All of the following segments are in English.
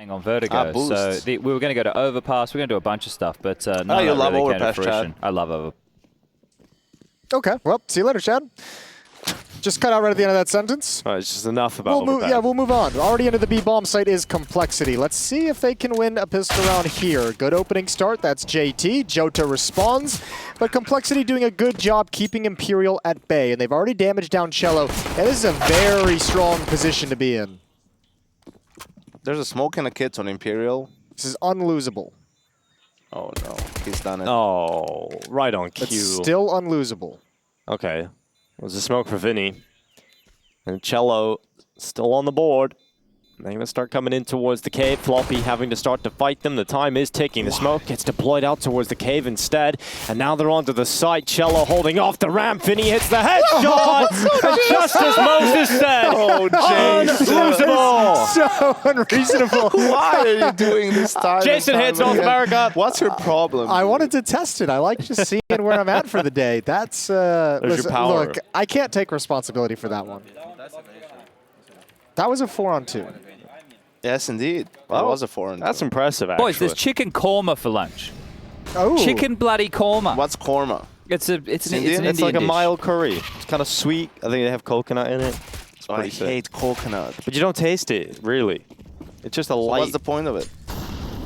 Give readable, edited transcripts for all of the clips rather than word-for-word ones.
on Vertigo, so we were going to go to Overpass. We're going to do a bunch of stuff, but none of you that love really Overpass, came to fruition. Chad. I love Overpass. Okay, well, see you later, Chad. Just cut out right at the end of that sentence. All right, it's just enough about Overpass. Yeah, we'll move on. Already into the B-bomb site is Complexity. Let's see if they can win a pistol round here. Good opening start. That's JT. Jota responds. But Complexity doing a good job keeping Imperial at bay. And they've already damaged down Cello. And this is a very strong position to be in. There's a smoke and a kit on Imperial. This is unlosable. Oh no, he's done it. Oh, right on cue. It's still unlosable. Okay. It was a smoke for VINI. And Cello still on the board. They're going to start coming in towards the cave. Floppy having to start to fight them. The time is ticking. The smoke gets deployed out towards the cave instead. And now they're onto the site. Cello holding off the ramp. VINI hits the headshot. Just as Moses said. Oh, Jason. Unlosable. So unreasonable. Why are you doing this time? Jason hits North America. What's your problem? I wanted to test it. I like just seeing where I'm at for the day. That's, There's your power. Look, I can't take responsibility for that one. That was a 4-on-2. Yes, indeed. That was a 4-on-2. That's impressive, actually. Boys, there's chicken korma for lunch. Oh. Chicken bloody korma. What's korma? It's an Indian? It's like a dish. mild curry. It's kind of sweet. I think they have coconut in it. It's I pretty sick. hate coconut. But you don't taste it, really. It's just a light. What's the point of it?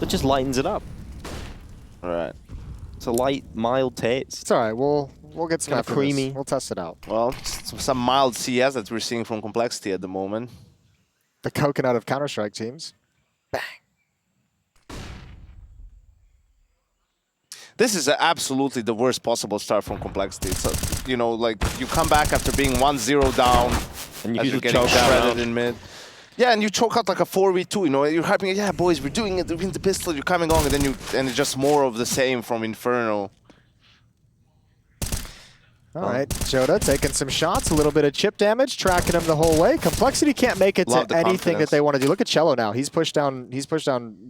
It just lightens it up. All right. It's a light, mild taste. It's all right. We'll get some Kinda after creamy. this. We'll test it out. Well, some mild CS that we're seeing from Complexity at the moment. The coconut of Counter-Strike teams. Bang. This is absolutely the worst possible start from Complexity. So, you know, like, you come back after being 1-0 down, And as you you're getting choke out. shredded in mid. Yeah, and you choke out like a 4v2, you know, you're hyping it, yeah, boys, we're doing it, we win the pistol, you're coming on, and then and it's just more of the same from Inferno. All right, Jota taking some shots, a little bit of chip damage, tracking him the whole way. Complexity can't make it Love to the anything confidence. that they want to do. Look at Cello now. He's pushed down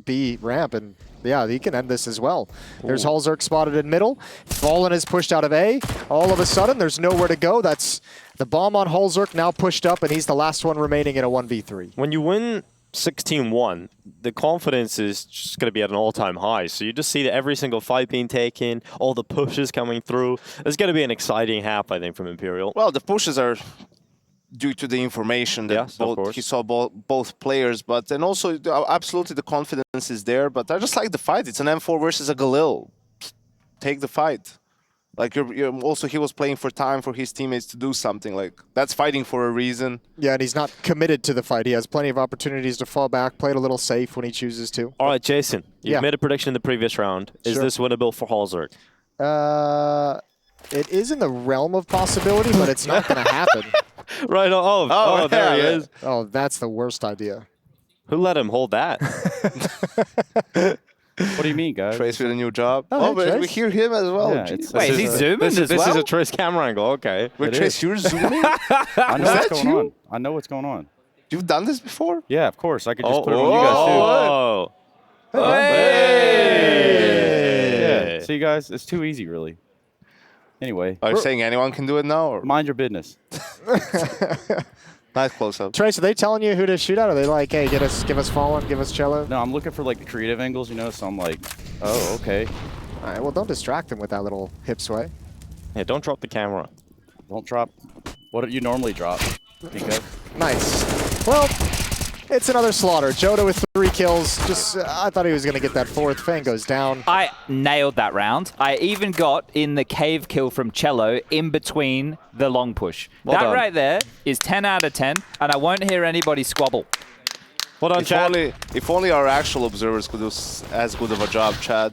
B ramp, and yeah, he can end this as well. There's hallzerk spotted in middle. Fallen is pushed out of A. All of a sudden, there's nowhere to go. That's the bomb on hallzerk now pushed up, and he's the last one remaining in a 1v3. When you win 16-1, the confidence is just going to be at an all-time high. So you just see that every single fight being taken, all the pushes coming through. It's going to be an exciting half, I think, from Imperial. Well, the pushes are due to the information that Yes, of course. he saw both players, but then also absolutely the confidence is there. But I just like the fight. It's an M4 versus a Galil. Take the fight. Like you're also, he was playing for time for his teammates to do something. Like that's fighting for a reason. Yeah, and he's not committed to the fight. He has plenty of opportunities to fall back, played a little safe when he chooses to. All right, Jason, you made a prediction in the previous round. Is Sure. this winnable for hallzerk? It is in the realm of possibility, but it's not going to happen. Right. Oh, there he yeah. is. Oh, that's the worst idea. Who let him hold that? What do you mean, guys? Trace with a new job. Oh, hey, but Trace. we hear him as well. Yeah, Jeez. Wait, is he zooming This as is well? a Trace camera angle. Okay. Wait, It Trace, is. you're zooming? I know Is what's that going you? on. I know what's going on. You've done this before? Yeah, of course. I could just put it on you guys, too. Oh. Hey! Yeah. See, guys, it's too easy, really. Anyway, Are you saying anyone can do it now? Or? mind your business. Nice close-up. Trace, are they telling you who to shoot at? Are they like, hey, give us Fallen, give us Cello? No, I'm looking for, like, creative angles, you know, so I'm like, oh, okay. All right, well, don't distract them with that little hip sway. Yeah, don't drop the camera. Won't drop. What do you normally drop? Think of? Nice. Well, it's another slaughter. Jota with 3 kills. Just, I thought he was going to get that 4th. FaNg goes down. I nailed that round. I even got in the cave kill from Cello in between the long push. Well that done. right there is 10 out of 10, and I won't hear anybody squabble. Well done, Chad. If only our actual observers could do as good of a job, Chad.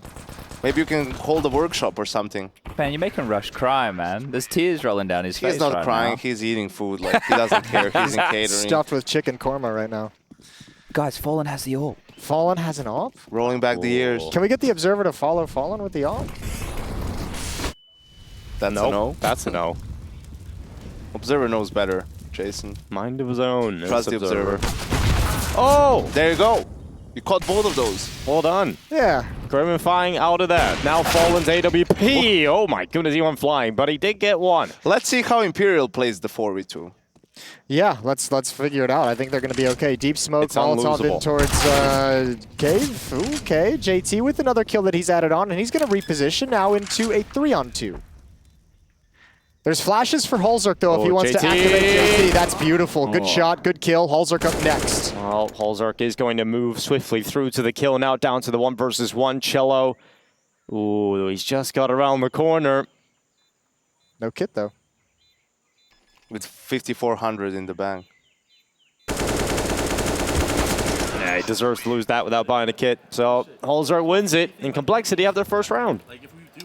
Maybe you can hold a workshop or something. Man, you're making Rush cry, man. There's tears rolling down his face He's not right crying, now. he's eating food. Like, he doesn't care. He's in catering. Stuffed with chicken korma right now. Guys, Fallen has the ult. Fallen has an AWP? Rolling back the ears. Can we get the observer to follow Fallen with the AWP? That's No, a no. that's a no. Observer knows better, Jason. Mind of his own. Trust the observer. Oh! There you go. You caught both of those. Well done. Yeah. Grim and FaNg out of that. Now Fallen's AWP. Oh my goodness, he went flying, but he did get one. Let's see how Imperial plays the 4v2. Yeah, let's figure it out. I think they're going to be okay. Deep smoke, It's Molotov in unlosable. towards Cave. Okay, JT with another kill that he's added on, and he's going to reposition now into a 3-on-2. There's flashes for hallzerk, though, if he wants to JT. activate JT. That's beautiful. Good shot, good kill. hallzerk up next. Well, hallzerk is going to move swiftly through to the kill now, down to the 1 versus 1. Cello. Ooh, he's just got around the corner. No kit, though. With 5,400 in the bank. Yeah, he deserves to lose that without buying a kit. So hallzerk wins it, and Complexity have their first round.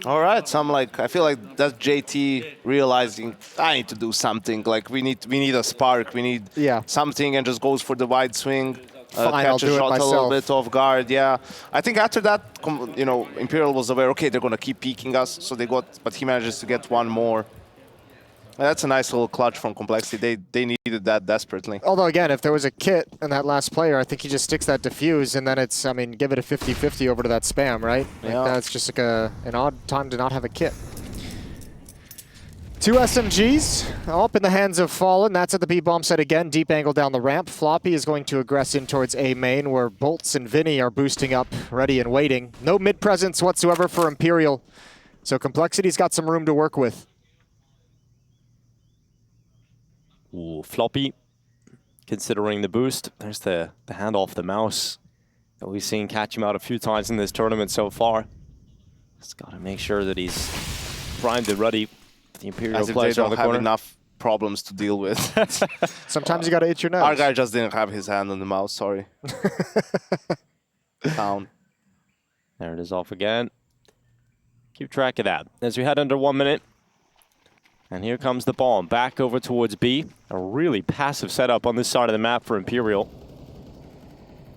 All right, so I feel like that's JT realizing I need to do something. Like we need a spark, we need something, and just goes for the wide swing, Fine, I'll catch a do it shot a little myself. bit off guard. Yeah, I think after that, Imperial was aware. Okay, they're gonna keep peeking us, so but he manages to get one more. That's a nice little clutch from Complexity. They needed that desperately. Although, again, if there was a kit in that last player, I think he just sticks that diffuse, and then it's, I mean, give it a 50-50 over to that spam, right? Like, Yeah. that's just like an odd time to not have a kit. 2 SMGs up in the hands of Fallen. That's at the B-bomb site again. Deep angle down the ramp. Floppy is going to aggress in towards A main, where Bolts and VINI are boosting up, ready and waiting. No mid presence whatsoever for Imperial, so Complexity's got some room to work with. Ooh, Floppy, considering the boost. There's the hand off the mouse that we've seen catch him out a few times in this tournament so far. Just got to make sure that he's primed and ready. The Imperial As if they players around don't the have corner. enough problems to deal with. Sometimes you got to itch your nose. Our guy just didn't have his hand on the mouse, sorry. Down. There it is off again. Keep track of that. As we head under 1 minute. And here comes the bomb. Back over towards B. A really passive setup on this side of the map for Imperial.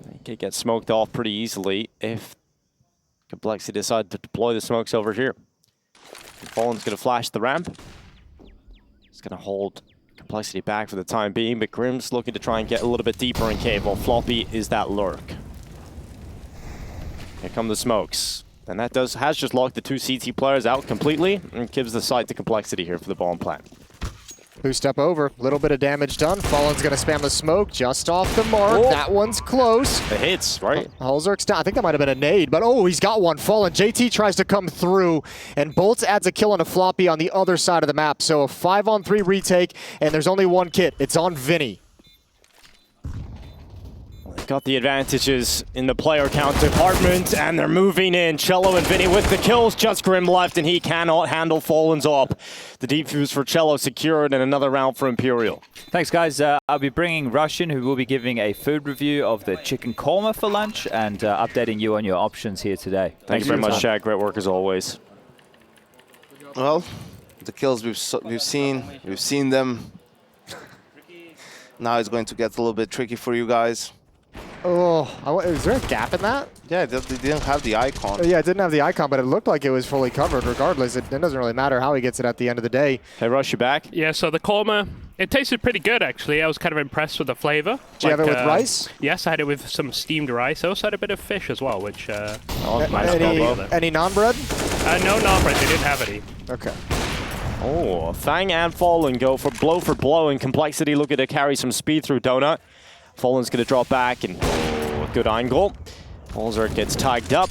They could get smoked off pretty easily if Complexity decide to deploy the smokes over here. Fallen's going to flash the ramp. He's going to hold Complexity back for the time being, but Grim's looking to try and get a little bit deeper in cave, while Floppy is that lurk. Here come the smokes. And that has just locked the 2 CT players out completely and gives the site to Complexity here for the bomb plant. Boost up over, little bit of damage done. Fallen's gonna spam the smoke just off the mark. Oh. That one's close. The hits, right? hallzerk's down. I think that might have been a nade, but oh, he's got one. Fallen. JT tries to come through, and Bolts adds a kill on a Floppy on the other side of the map. So a 5-on-3 retake, and there's only one kit. It's on VINI. They've got the advantages in the player count department, and they're moving in. Cello and VINI with the kills, just Grim left, and he cannot handle Fallen's op. The defuse for Cello secured, and another round for Imperial. Thanks, guys. I'll be bringing Russian, who will be giving a food review of the chicken korma for lunch and updating you on your options here today. Thank you very much, Shaq. Great work as always. Well, the kills we've seen them. Now it's going to get a little bit tricky for you guys. Oh, is there a gap in that? Yeah, they didn't have the icon. Yeah, it didn't have the icon, but it looked like it was fully covered regardless. It doesn't really matter how he gets it at the end of the day. Hey, Rush, you back? Yeah, so the korma, it tasted pretty good, actually. I was kind of impressed with the flavor. Did you have it with rice? Yes, I had it with some steamed rice. I also had a bit of fish as well, which nice Any non-bread? no non-bread. They didn't have any. Okay. Oh, FaNg and Fallen go for blow, and Complexity looking to carry some speed through Donut. Fallen's going to drop back, and a good angle. hallzerk gets tagged up,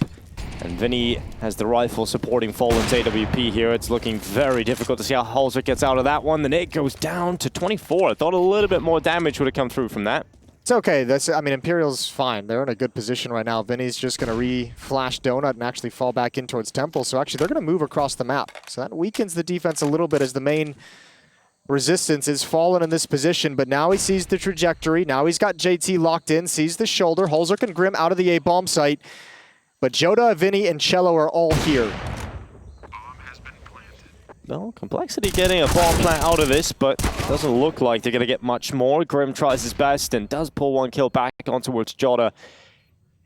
and VINI has the rifle supporting Fallen's AWP here. It's looking very difficult to see how hallzerk gets out of that one. The nade goes down to 24. I thought a little bit more damage would have come through from that. It's okay. I mean, Imperial's fine. They're in a good position right now. VINI's just going to re-flash Donut and actually fall back in towards Temple. So actually, they're going to move across the map. So that weakens the defense a little bit as the main resistance is Fallen in this position, but now he sees the trajectory. Now he's got JT locked in, sees the shoulder. hallzerk and Grim out of the A-bomb site. But Joda, VINI, and Cello are all here. No, Complexity getting a bomb plant out of this, but doesn't look like they're going to get much more. Grim tries his best and does pull one kill back on towards Joda.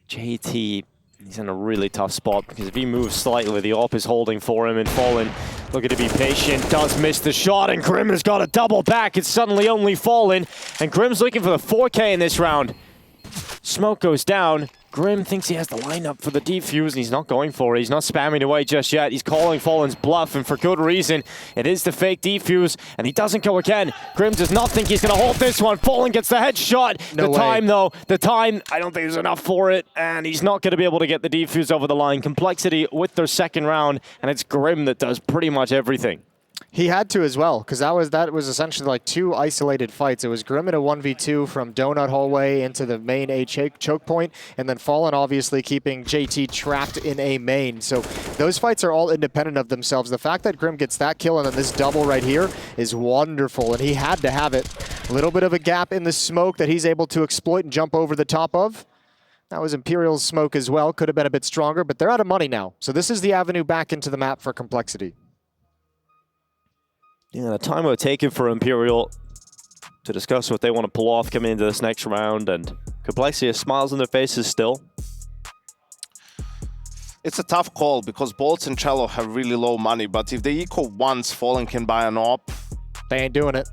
JT, he's in a really tough spot because if he moves slightly, the op is holding for him, and Fallen looking to be patient, does miss the shot, and Grim has got a double back. It's suddenly only Fallen, and Grim's looking for the 4K in this round. Smoke goes down, Grim thinks he has the lineup for the defuse, and he's not going for it. He's not spamming away just yet. He's calling Fallen's bluff, and for good reason. It is the fake defuse, and he doesn't go again. Grim does not think he's going to hold this one. Fallen gets the headshot. No way. Time, though, the time, I don't think there's enough for it, and he's not going to be able to get the defuse over the line. Complexity with their second round, and it's Grim that does pretty much everything. He had to as well, because that was essentially like 2 isolated fights. It was Grim in a 1v2 from Donut Hallway into the main A choke point, and then Fallen obviously keeping JT trapped in A main. So those fights are all independent of themselves. The fact that Grim gets that kill and then this double right here is wonderful, and he had to have it. A little bit of a gap in the smoke that he's able to exploit and jump over the top of. That was Imperial's smoke as well. Could have been a bit stronger, but they're out of money now. So this is the avenue back into the map for Complexity. Yeah, the time will take it for Imperial to discuss what they want to pull off coming into this next round, and Complexity has smiles on their faces still. It's a tough call because Bolts and Cello have really low money, but if they eco once, Fallen can buy an op. They ain't doing it.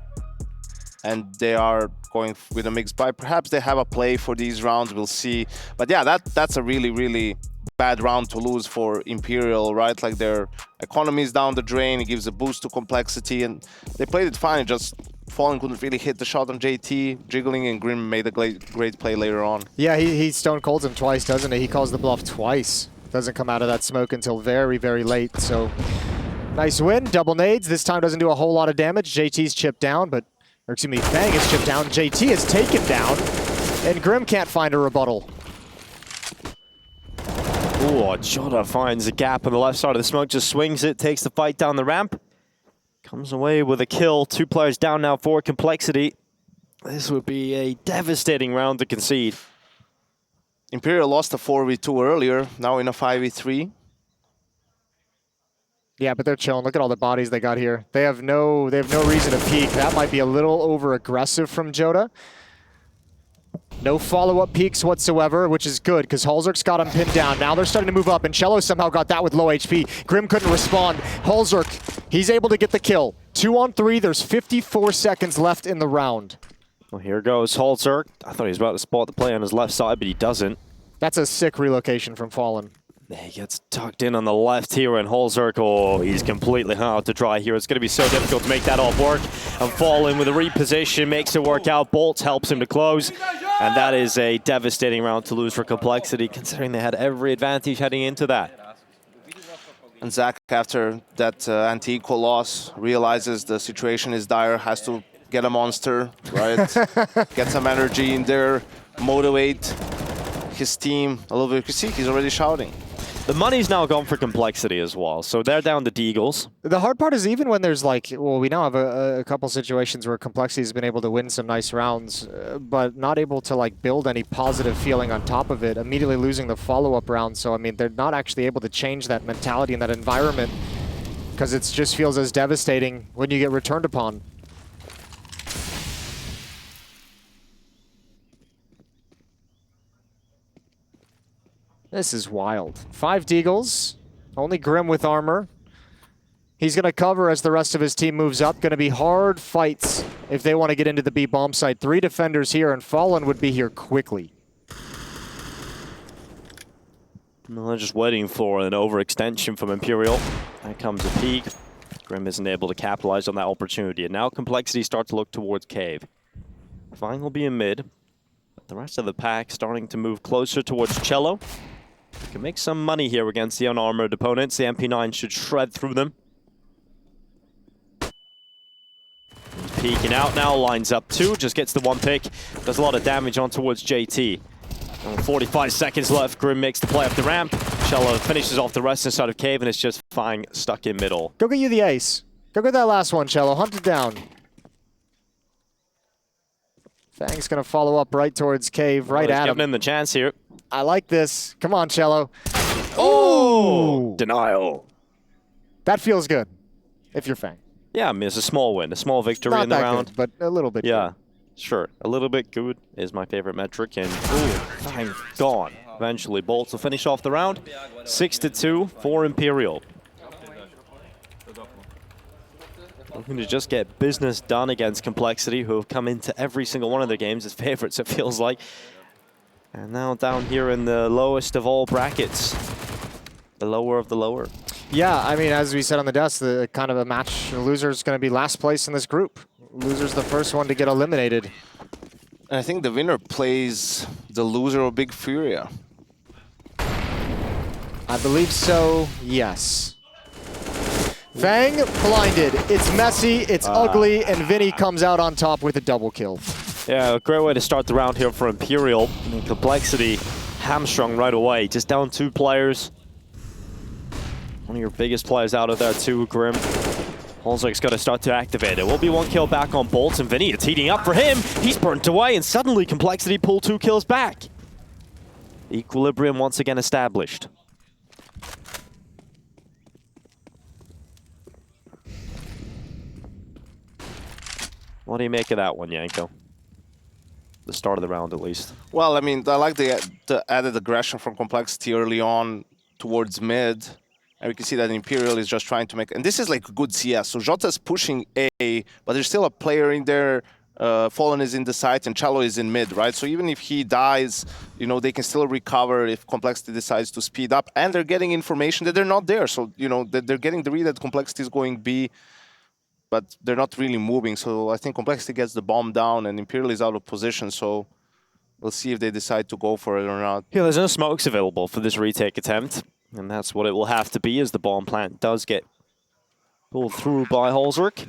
And they are going with a mixed buy. Perhaps they have a play for these rounds, we'll see. But yeah, that's a really, really bad round to lose for Imperial, right? Like their economy is down the drain, it gives a boost to Complexity, and they played it fine, just Fallen couldn't really hit the shot on JT, jiggling, and Grim made a great play later on. Yeah, he stone colds him twice, doesn't he? He calls the bluff twice. Doesn't come out of that smoke until very, very late, so nice win. Double nades, this time doesn't do a whole lot of damage. JT's chipped down, but, or excuse me, FaNg is chipped down. JT is taken down, and Grim can't find a rebuttal. Ooh, Jota finds a gap on the left side of the smoke, just swings it, takes the fight down the ramp. Comes away with a kill. 2 players down now for Complexity. This would be a devastating round to concede. Imperial lost a 4v2 earlier, now in a 5v3. Yeah, but they're chilling. Look at all the bodies they got here. They have no reason to peek. That might be a little over aggressive from Jota. No follow-up peeks whatsoever, which is good because hallzerk's got him pinned down. Now they're starting to move up, and Cello somehow got that with low HP. Grim couldn't respond. hallzerk, he's able to get the kill. 2 on 3, there's 54 seconds left in the round. Well, here goes hallzerk. I thought he was about to spot the play on his left side, but he doesn't. That's a sick relocation from Fallen. He gets tucked in on the left here, and hallzerk, oh, he's completely out to dry here. It's going to be so difficult to make that all work. And Fallen with a reposition makes it work out. Bolts helps him to close. And that is a devastating round to lose for Complexity, considering they had every advantage heading into that. And Zach, after that anti-equal loss, realizes the situation is dire, has to get a monster, right? Get some energy in there, motivate his team a little bit. You see, he's already shouting. The money's now gone for Complexity as well, so they're down to Deagles. The hard part is even when there's like, well, we now have a couple situations where Complexity has been able to win some nice rounds, but not able to like build any positive feeling on top of it, immediately losing the follow-up round. So, I mean, they're not actually able to change that mentality and that environment because it just feels as devastating when you get returned upon. This is wild. 5 Deagles, only Grim with armor. He's going to cover as the rest of his team moves up. Going to be hard fights if they want to get into the B bomb site. 3 defenders here, and Fallen would be here quickly. Well, they're just waiting for an overextension from Imperial. There comes a peek. Grim isn't able to capitalize on that opportunity, and now Complexity starts to look towards Cave. FaNg will be in mid. The rest of the pack starting to move closer towards Cello. Can make some money here against the unarmored opponents. The MP9 should shred through them. He's peeking out now, lines up 2, just gets the 1 pick. Does a lot of damage on towards JT. 45 seconds left, Grim makes the play up the ramp. Cello finishes off the rest inside of Cave, and it's just FaNg stuck in middle. Go get you the ace. Go get that last one, Cello. Hunt it down. FaNg's going to follow up right towards Cave, right at him. Giving him the chance here. I like this. Come on, Cello. Oh! Denial. That feels good, if you're FaNg. Yeah, I mean, it's a small win, a small victory Not in the that round. good, but a little bit Yeah, good. sure. A little bit good is my favorite metric, and FaNg gone. Eventually, Bolts will finish off the round. 6-2 for Imperial. Looking to just get business done against Complexity, who have come into every single one of their games as favorites, it feels like. And now down here in the lowest of all brackets. The lower of the lower. Yeah, I mean, as we said on the desk, the kind of a match, the loser's going to be last place in this group. Loser's the first one to get eliminated. And I think the winner plays the loser of Big Furia. I believe so, yes. FaNg blinded. It's messy, it's ugly, and VINI comes out on top with a double kill. Yeah, a great way to start the round here for Imperial. And Complexity hamstrung right away. Just down 2 players. One of your biggest players out of there too, Grim. hallzerk's got to start to activate it. Will be 1 kill back on Bolts, and VINI, it's heating up for him. He's burnt away, and suddenly Complexity pull 2 kills back. Equilibrium once again established. What do you make of that one, Yanko? The start of the round, at least. Well, I mean, I like the added aggression from Complexity early on towards mid. And we can see that Imperial is just trying to make... And this is like good CS. So Jota's pushing A, but there's still a player in there. Fallen is in the site and cello is in mid, right? So even if he dies, you know, they can still recover if Complexity decides to speed up. And they're getting information that they're not there. So, you know, they're getting the read that Complexity is going B, but they're not really moving. So I think Complexity gets the bomb down and Imperial is out of position. So we'll see if they decide to go for it or not. Yeah, there's no smokes available for this retake attempt. And that's what it will have to be as the bomb plant does get pulled through by hallzerk.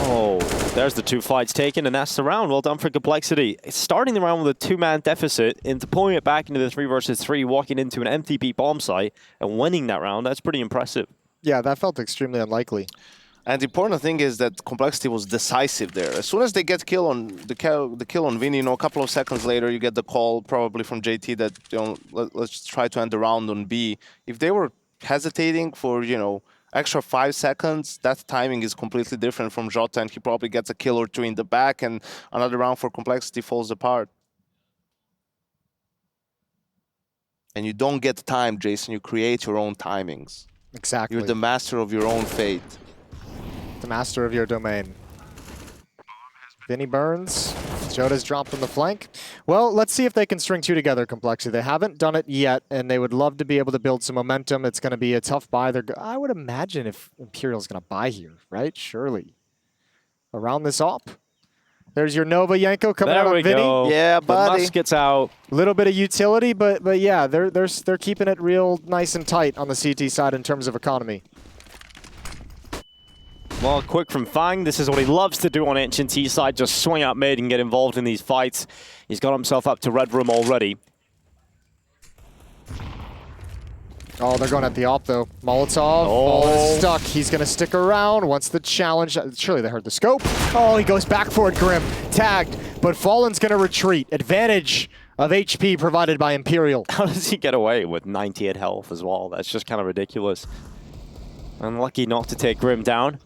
Oh, there's the 2 fights taken, and that's the round. Well done for Complexity. It's starting the round with a 2-man deficit, into pulling it back into the 3 versus 3, walking into an MTP bomb site, and winning that round. That's pretty impressive. Yeah, that felt extremely unlikely. And the important thing is that Complexity was decisive there. As soon as they get kill on the kill on VINI, you know, a couple of seconds later, you get the call probably from JT that, you know, let's try to end the round on B. If they were hesitating for, you know, extra 5 seconds, that timing is completely different from Jota, and he probably gets a kill or 2 in the back, and another round for Complexity falls apart. And you don't get time, Jason. You create your own timings. Exactly. You're the master of your own fate. The master of your domain. VINI burns. Jota's dropped on the flank. Well, let's see if they can string 2 together, Complexity. They haven't done it yet, and they would love to be able to build some momentum. It's going to be a tough buy. I would imagine if Imperial's going to buy here, right? Surely. Around this op. There's your Nova, Yanko, coming out on VINI. Go. Yeah, The buddy. musket's out. A little bit of utility, but yeah, they're keeping it real nice and tight on the CT side in terms of economy. Well, quick from FaNg. This is what he loves to do on Ancient T side, just swing out mid and get involved in these fights. He's got himself up to red room already. Oh, they're going at the op, though. Molotov, Fallen is stuck. He's going to stick around. Wants the challenge. Surely they heard the scope. Oh, he goes back for it, Grim. Tagged, but Fallen's going to retreat. Advantage of HP provided by Imperial. How does he get away with 98 health as well? That's just kind of ridiculous. Unlucky not to take Grim down.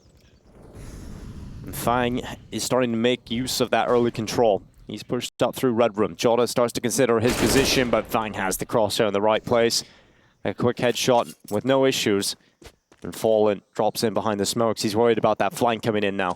And FaNg is starting to make use of that early control. He's pushed up through red room. Jota starts to consider his position, but FaNg has the crosshair in the right place. A quick headshot with no issues. And Fallen drops in behind the smokes. He's worried about that flank coming in now.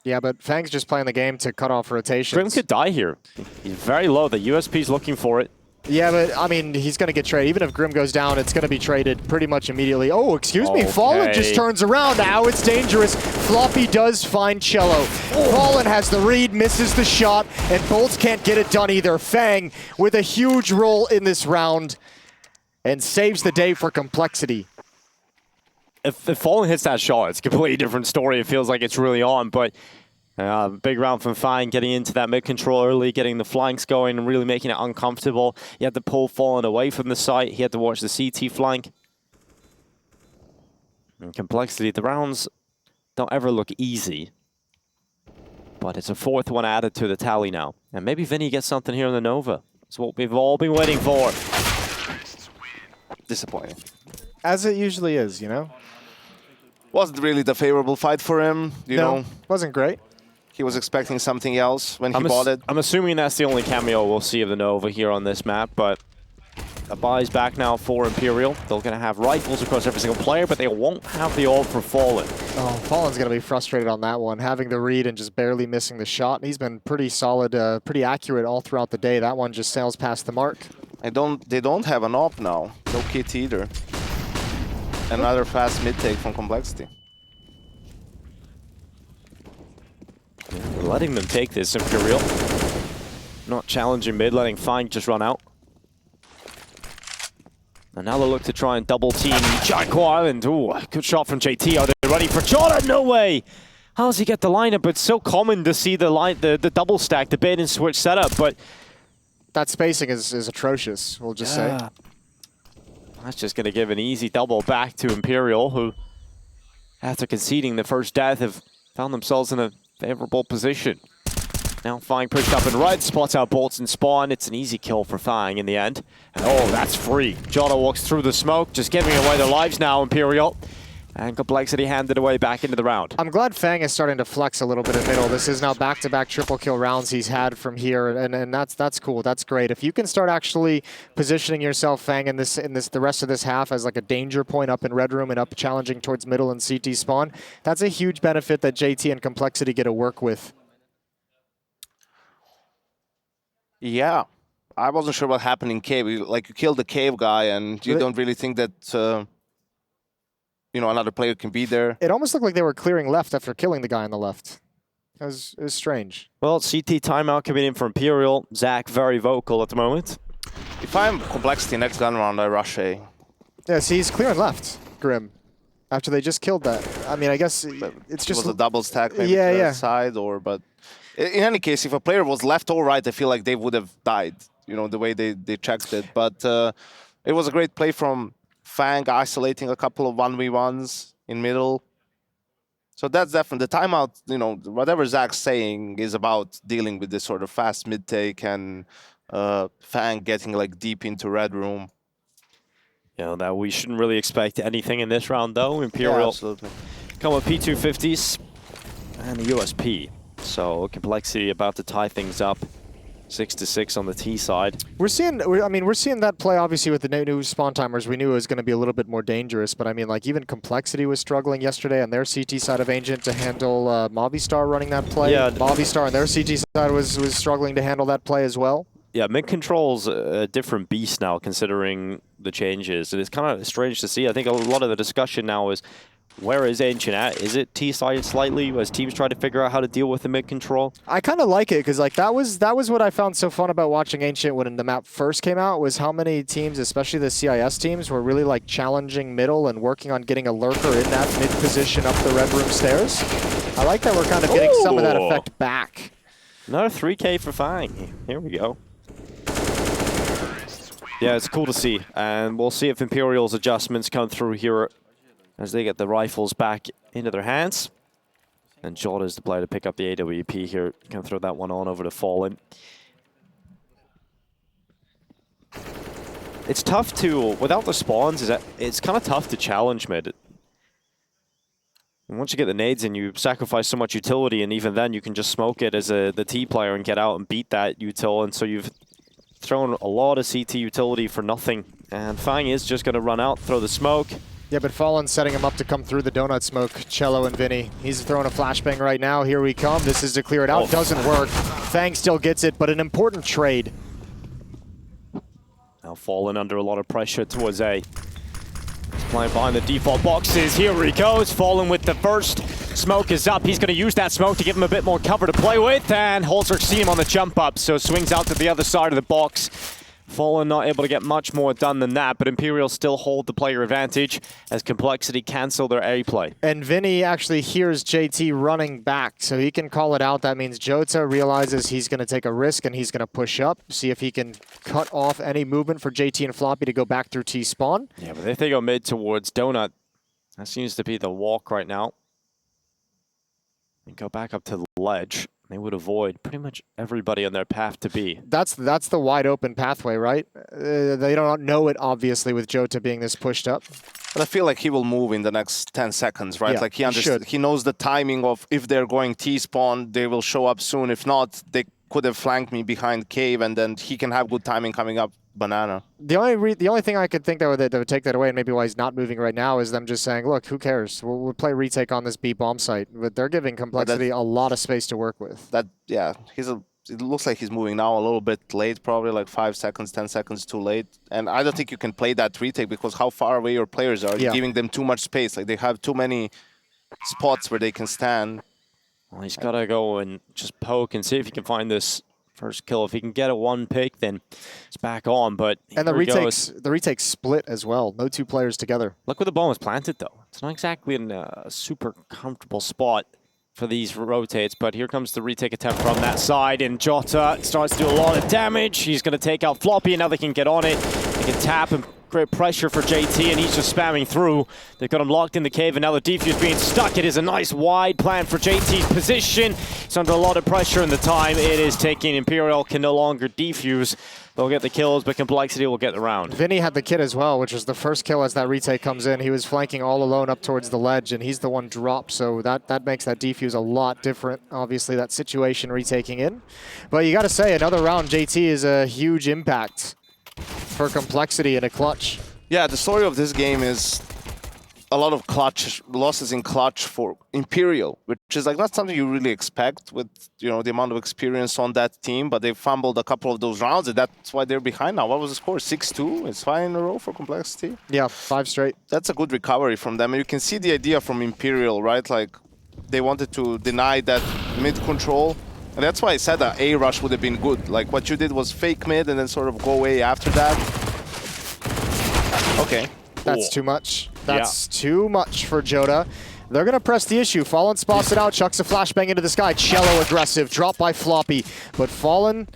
Yeah, but FaNg's just playing the game to cut off rotations. Grim could die here. He's very low. The USP's looking for it. Yeah, but, I mean, he's going to get traded. Even if Grim goes down, it's going to be traded pretty much immediately. Oh, excuse me. Fallen just turns around. Now it's dangerous. Floppy does find cello. Fallen has the read, misses the shot, and Bolts can't get it done either. FaNg with a huge role in this round and saves the day for Complexity. If Fallen hits that shot, it's a completely different story. It feels like it's really on, but big round from FaNg, getting into that mid-control early, getting the flanks going and really making it uncomfortable. He had to pull Fallen away from the site. He had to watch the CT flank. And Complexity, the rounds don't ever look easy. But it's a 4th one added to the tally now. And maybe VINI gets something here in the Nova. It's what we've all been waiting for. Disappointing. As it usually is, you know? Wasn't really the favorable fight for him, you know. Wasn't great. He was expecting something else when he bought it. I'm assuming that's the only cameo we'll see of the Nova here on this map, but A buy's back now for Imperial. They're going to have rifles across every single player, but they won't have the ult for Fallen. Oh, Fallen's going to be frustrated on that one, having the read and just barely missing the shot. He's been pretty solid, pretty accurate all throughout the day. That one just sails past the mark. They don't have an op now. No kit either. Another fast mid take from Complexity. We're letting them take this, Imperial. Not challenging mid, letting FaNg just run out. And now they look to try and double team Jaco Island. Ooh, good shot from JT. Are they ready for Jordan? No way! How does he get the lineup? It's so common to see the double stack, the bait and switch setup, but that spacing is atrocious, we'll just say. That's just going to give an easy double back to Imperial, who, after conceding the first death, have found themselves in a favorable position. Now FaNg pushed up in red, spots out bolts and spawn. It's an easy kill for FaNg in the end. And oh, that's free. Jota walks through the smoke, just giving away their lives now, Imperial. And Complexity handed away back into the round. I'm glad FaNg is starting to flex a little bit in middle. This is now back-to-back triple kill rounds he's had from here, and that's cool. That's great. If you can start actually positioning yourself, FaNg, in the rest of this half as like a danger point up in red room and up challenging towards middle and CT spawn, that's a huge benefit that JT and Complexity get to work with. Yeah, I wasn't sure what happened in cave. Like, you killed the cave guy, and you don't really think that another player can be there. It almost looked like they were clearing left after killing the guy on the left. It was strange. Well, CT timeout coming in for Imperial. Zach very vocal at the moment. If I'm Complexity next gun round, I rush A. Yeah, see, he's clearing left, Grim. After they just killed that. I mean, I guess it's just... It was a double stack maybe to the side, but... In any case, if a player was left or right, I feel like they would have died, the way they checked it. But it was a great play from FaNg, isolating a couple of 1v1s in middle. So that's definitely the timeout, whatever Zach's saying is about dealing with this sort of fast mid-take and FaNg getting like deep into red room. That we shouldn't really expect anything in this round, though. Imperial come with P250s and the USP. So Complexity about to tie things up, 6-6 on the T side. We're seeing that play obviously with the new spawn timers. We knew it was going to be a little bit more dangerous, but I mean, like, even Complexity was struggling yesterday on their CT side of Ancient to handle Movistar running that play. Yeah, Movistar on their CT side was struggling to handle that play as well. Yeah, mid control's a different beast now, considering the changes, and it's kind of strange to see. I think a lot of the discussion now is, where is Ancient at? Is it T-sided slightly as teams try to figure out how to deal with the mid-control? I kind of like it because like that was what I found so fun about watching Ancient when the map first came out, was how many teams, especially the CIS teams, were really like challenging middle and working on getting a lurker in that mid position up the red room stairs. I like that we're kind of getting some of that effect back. Another 3K for FaNg. Here we go. Yeah, it's cool to see, and we'll see if Imperial's adjustments come through here as they get the rifles back into their hands. And Jota is the player to pick up the AWP here. Can throw that one on over to Fallen. It's tough to, without the spawns, it's kind of tough to challenge mid. And once you get the nades in, you sacrifice so much utility, and even then you can just smoke it as the T player and get out and beat that util. And so you've thrown a lot of CT utility for nothing. And FaNg is just going to run out, throw the smoke. Yeah, but Fallen's setting him up to come through the donut smoke, Cello and VINI. He's throwing a flashbang right now. Here we come. This is to clear it out. Doesn't work. FaNg still gets it, but an important trade. Now Fallen under a lot of pressure towards A. He's playing behind the default boxes. Here he goes. Fallen with the first. Smoke is up. He's going to use that smoke to give him a bit more cover to play with. And hallzerk see him on the jump up, so swings out to the other side of the box. Fallen not able to get much more done than that, but Imperial still hold the player advantage as Complexity cancel their A play. And VINI actually hears JT running back, so he can call it out. That means Jota realizes he's going to take a risk and he's going to push up, see if he can cut off any movement for JT and Floppy to go back through T-spawn. Yeah, but if they go mid towards Donut, that seems to be the walk right now. And go back up to the ledge. They would avoid pretty much everybody on their path to B. That's the wide open pathway, right? They don't know it, obviously, with Jota being this pushed up. But I feel like he will move in the next 10 seconds, right? Yeah, like he knows the timing of if they're going T-spawn, they will show up soon. If not, they could have flanked me behind cave, and then he can have good timing coming up banana. The only thing I could think that would take that away, and maybe why he's not moving right now, is them just saying, look, who cares? We'll play retake on this B bomb site. But they're giving Complexity a lot of space to work with. Yeah, it looks like he's moving now a little bit late, probably like 5 seconds, 10 seconds too late. And I don't think you can play that retake because how far away your players are. You're giving them too much space. Like they have too many spots where they can stand. Well, he's got to go and just poke and see if he can find this first kill. If he can get a 1 pick, then it's back on. But and the retake split as well. No 2 players together. Look where the bomb was planted, though. It's not exactly in a super comfortable spot for these rotates, but here comes the retake attempt from that side, and Jota starts to do a lot of damage. He's going to take out Floppy, and now they can get on it. They can tap and create pressure for JT, and he's just spamming through. They've got him locked in the cave, and now the defuse being stuck. It is a nice wide plan for JT's position. He's under a lot of pressure in the time. It is taking. Imperial can no longer defuse. They'll get the kills, but Complexity will get the round. VINI had the kit as well, which was the first kill as that retake comes in. He was flanking all alone up towards the ledge, and he's the one dropped, so that makes that defuse a lot different. Obviously, that situation retaking in. But you got to say, another round, JT is a huge impact for Complexity in a clutch. Yeah, the story of this game is a lot of losses in clutch for Imperial, which is like not something you really expect with, you know, the amount of experience on that team, but they fumbled a couple of those rounds, and that's why they're behind now. What was the score? 6-2? It's 5 in a row for Complexity? Yeah, 5 straight. That's a good recovery from them. And you can see the idea from Imperial, right? Like, they wanted to deny that mid control. And that's why I said that A rush would have been good. Like, what you did was fake mid and then sort of go away after that. Okay. That's too much. That's too much for Jota. They're going to press the issue. Fallen spots it out, chucks a flashbang into the sky. Cello aggressive, drop by Floppy. But Fallen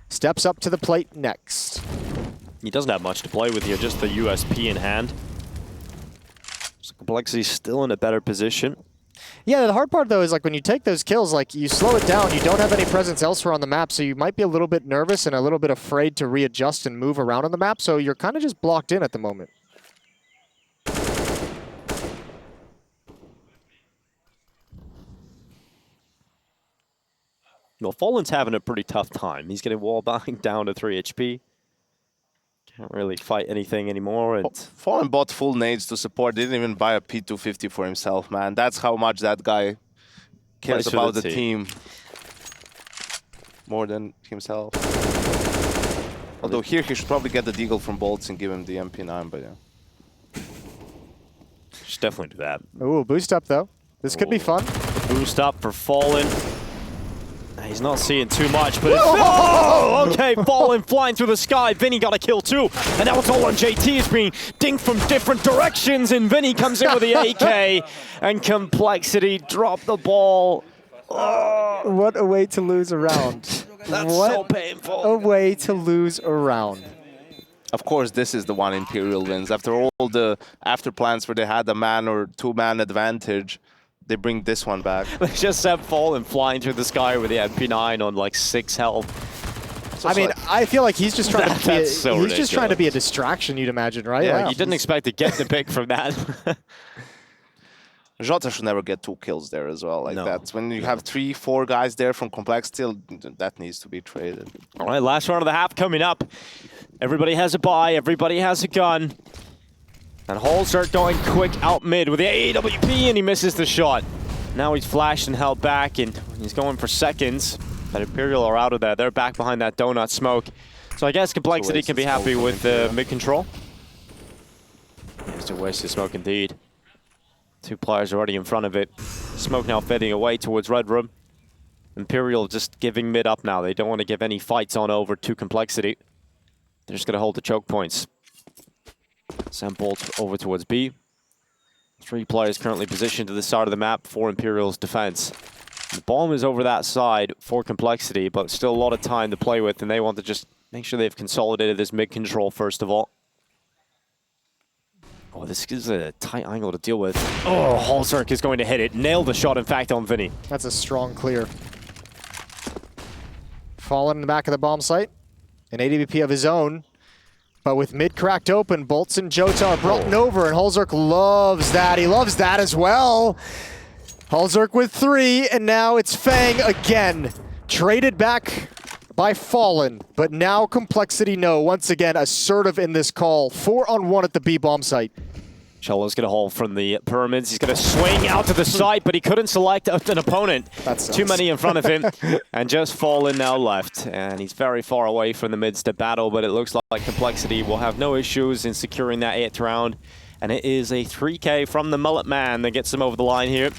steps up to the plate next. He doesn't have much to play with here, just the USP in hand. So Complexity's still in a better position. Yeah, the hard part, though, is like when you take those kills, like you slow it down, you don't have any presence elsewhere on the map, so you might be a little bit nervous and a little bit afraid to readjust and move around on the map, so you're kind of just blocked in at the moment. Well, Fallen's having a pretty tough time. He's getting wall banged down to 3 HP. Can't really fight anything anymore. And Fallen bought full nades to support. Didn't even buy a P250 for himself, man. That's how much that guy cares about the team. More than himself. Although here he should probably get the deagle from Bolts and give him the MP9, but yeah. should definitely do that. Ooh, boost up, though. This could be fun. Boost up for Fallen. He's not seeing too much, but oh, okay, Fallen flying through the sky. VINI got a kill too, and now it's all on JT. It's being dinked from different directions, and VINI comes in with the AK, and Complexity drop the ball. Oh, what a way to lose a round. That's what so painful. A way to lose a round. Of course, this is the one Imperial wins. After all the after plans where they had a man or 2-man advantage, they bring this one back. They just have Fallen flying through the sky with the MP9 on like 6 health. So I mean, I feel like he's just trying to be he's just trying to be a distraction, you'd imagine, right? Yeah, Like, you didn't expect to get the pick from that. Jota should never get 2 kills there as well. Like No. that's when you have 3-4 guys there from Complexity, that needs to be traded. All right, last round of the half coming up. Everybody has a buy, everybody has a gun. And hallzerk going quick out mid with the AWP, and he misses the shot. Now he's flashed and held back, and he's going for seconds. But Imperial are out of there. They're back behind that donut smoke. So I guess Complexity can be happy with the mid control. It's a waste of smoke indeed. 2 players already in front of it. Smoke now fading away towards Red Room. Imperial just giving mid up now. They don't want to give any fights on over to Complexity. They're just going to hold the choke points. Send Bolt over towards B. 3 players currently positioned to the side of the map for Imperial's defense. The bomb is over that side for Complexity, but still a lot of time to play with, and they want to just make sure they've consolidated this mid control first of all. Oh, this is a tight angle to deal with. Oh, hallzerk is going to hit it. Nailed the shot, in fact, on VINI. That's a strong clear. Fallen in the back of the bomb site. An AWP of his own. But with mid cracked open, Bolts and Jota are brought over, and hallzerk loves that. He loves that as well. hallzerk with 3, and now it's FaNg again. Traded back by Fallen, but now Complexity no. Once again, assertive in this call. 4-on-1 at the B-bomb site. Cello's going to hold from the pyramids. He's going to swing out to the side, but he couldn't select an opponent. That's too many in front of him. And just Fallen now left. And he's very far away from the midst battle, but it looks like Complexity will have no issues in securing that 8th round. And it is a 3K from the Mullet Man that gets him over the line here.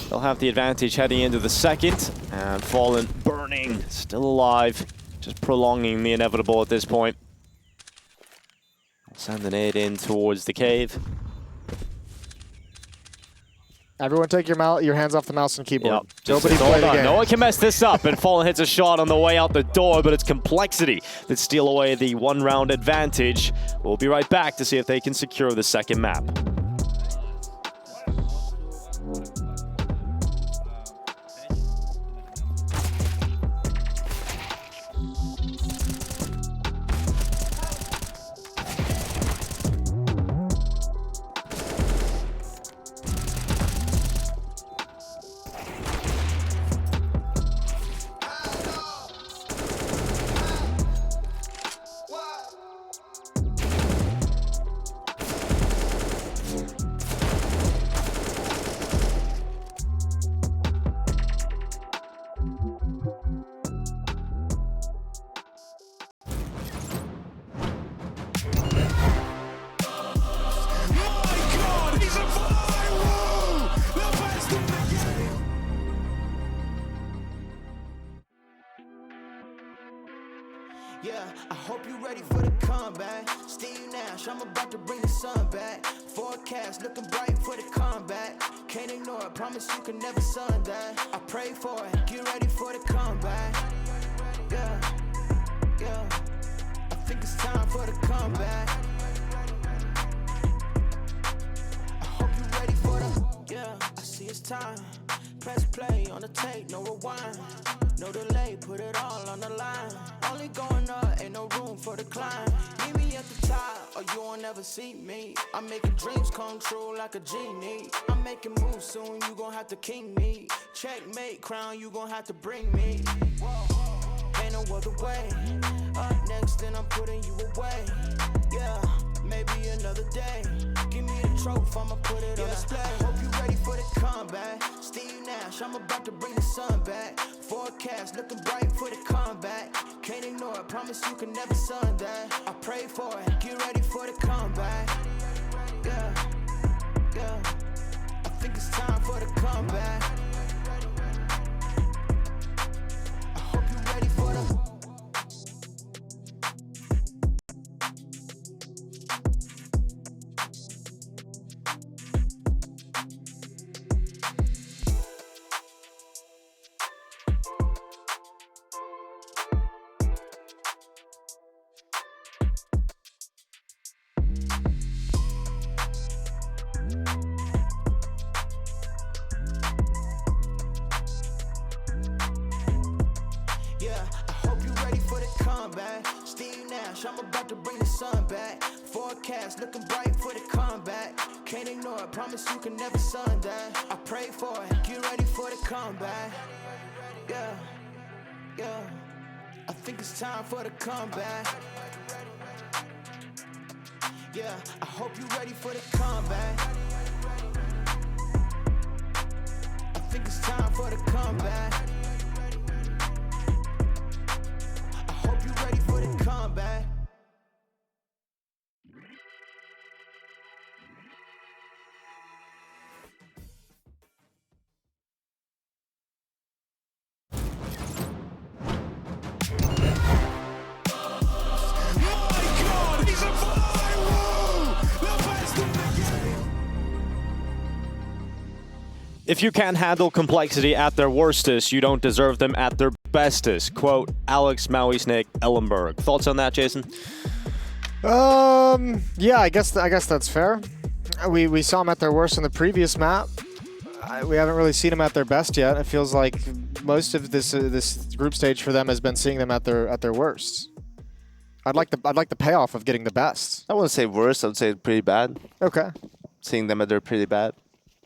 They'll have the advantage heading into the 2nd. And Fallen burning, still alive, just prolonging the inevitable at this point. Send an 8 in towards the cave. Everyone take your hands off the mouse and keyboard. Yep. Nobody play the game. No one can mess this up. And Fallen hits a shot on the way out the door, but it's Complexity that steal away the 1-round advantage. We'll be right back to see if they can secure the 2nd map. Yeah, I hope you're ready for the comeback. Steve Nash, I'm about to bring the sun back. Forecast looking bright for the comeback. Can't ignore it, promise you can never sun that. I pray for it, get ready for the comeback. Yeah, yeah, I think it's time for the comeback. I hope you're ready for the, yeah, I see it's time. Press play on the tape, no rewind. No delay, put it all on the line. Only going up, ain't no room for the climb. Meet me at the top, or you won't ever see me. I'm making dreams come true like a genie. I'm making moves soon, you gon' have to king me. Checkmate, crown, you gon' have to bring me. Ain't no other way. Up next, then I'm putting you away. Yeah, maybe another day. Give me a trophy, I'ma put it on display. Hope you ready for the comeback. Steve Nash, I'm about to bring the sun back. Forecast looking bright for the comeback. Can't ignore it, promise you can never sun that. I pray for it, get ready for the comeback. Yeah, yeah, I think it's time for the comeback. I hope you're ready for the. I'm about to bring the sun back. Forecast looking bright for the comeback. Can't ignore it, promise you can never sun that. I pray for it, get ready for the comeback. Yeah, yeah, I think it's time for the comeback. Yeah, I hope you're ready for the comeback. I think it's time for the comeback. I hope you're ready for the comeback. If you can't handle Complexity at their worstest, you don't deserve them at their bestest. Quote, Alex Maui Snake Ellenberg. Thoughts on that, Jason? Yeah, I guess that's fair. We saw them at their worst in the previous map. We haven't really seen them at their best yet. It feels like most of this group stage for them has been seeing them at their worst. I'd like the payoff of getting the best. I wouldn't say worse. I would say pretty bad. Okay. Seeing them at their pretty bad.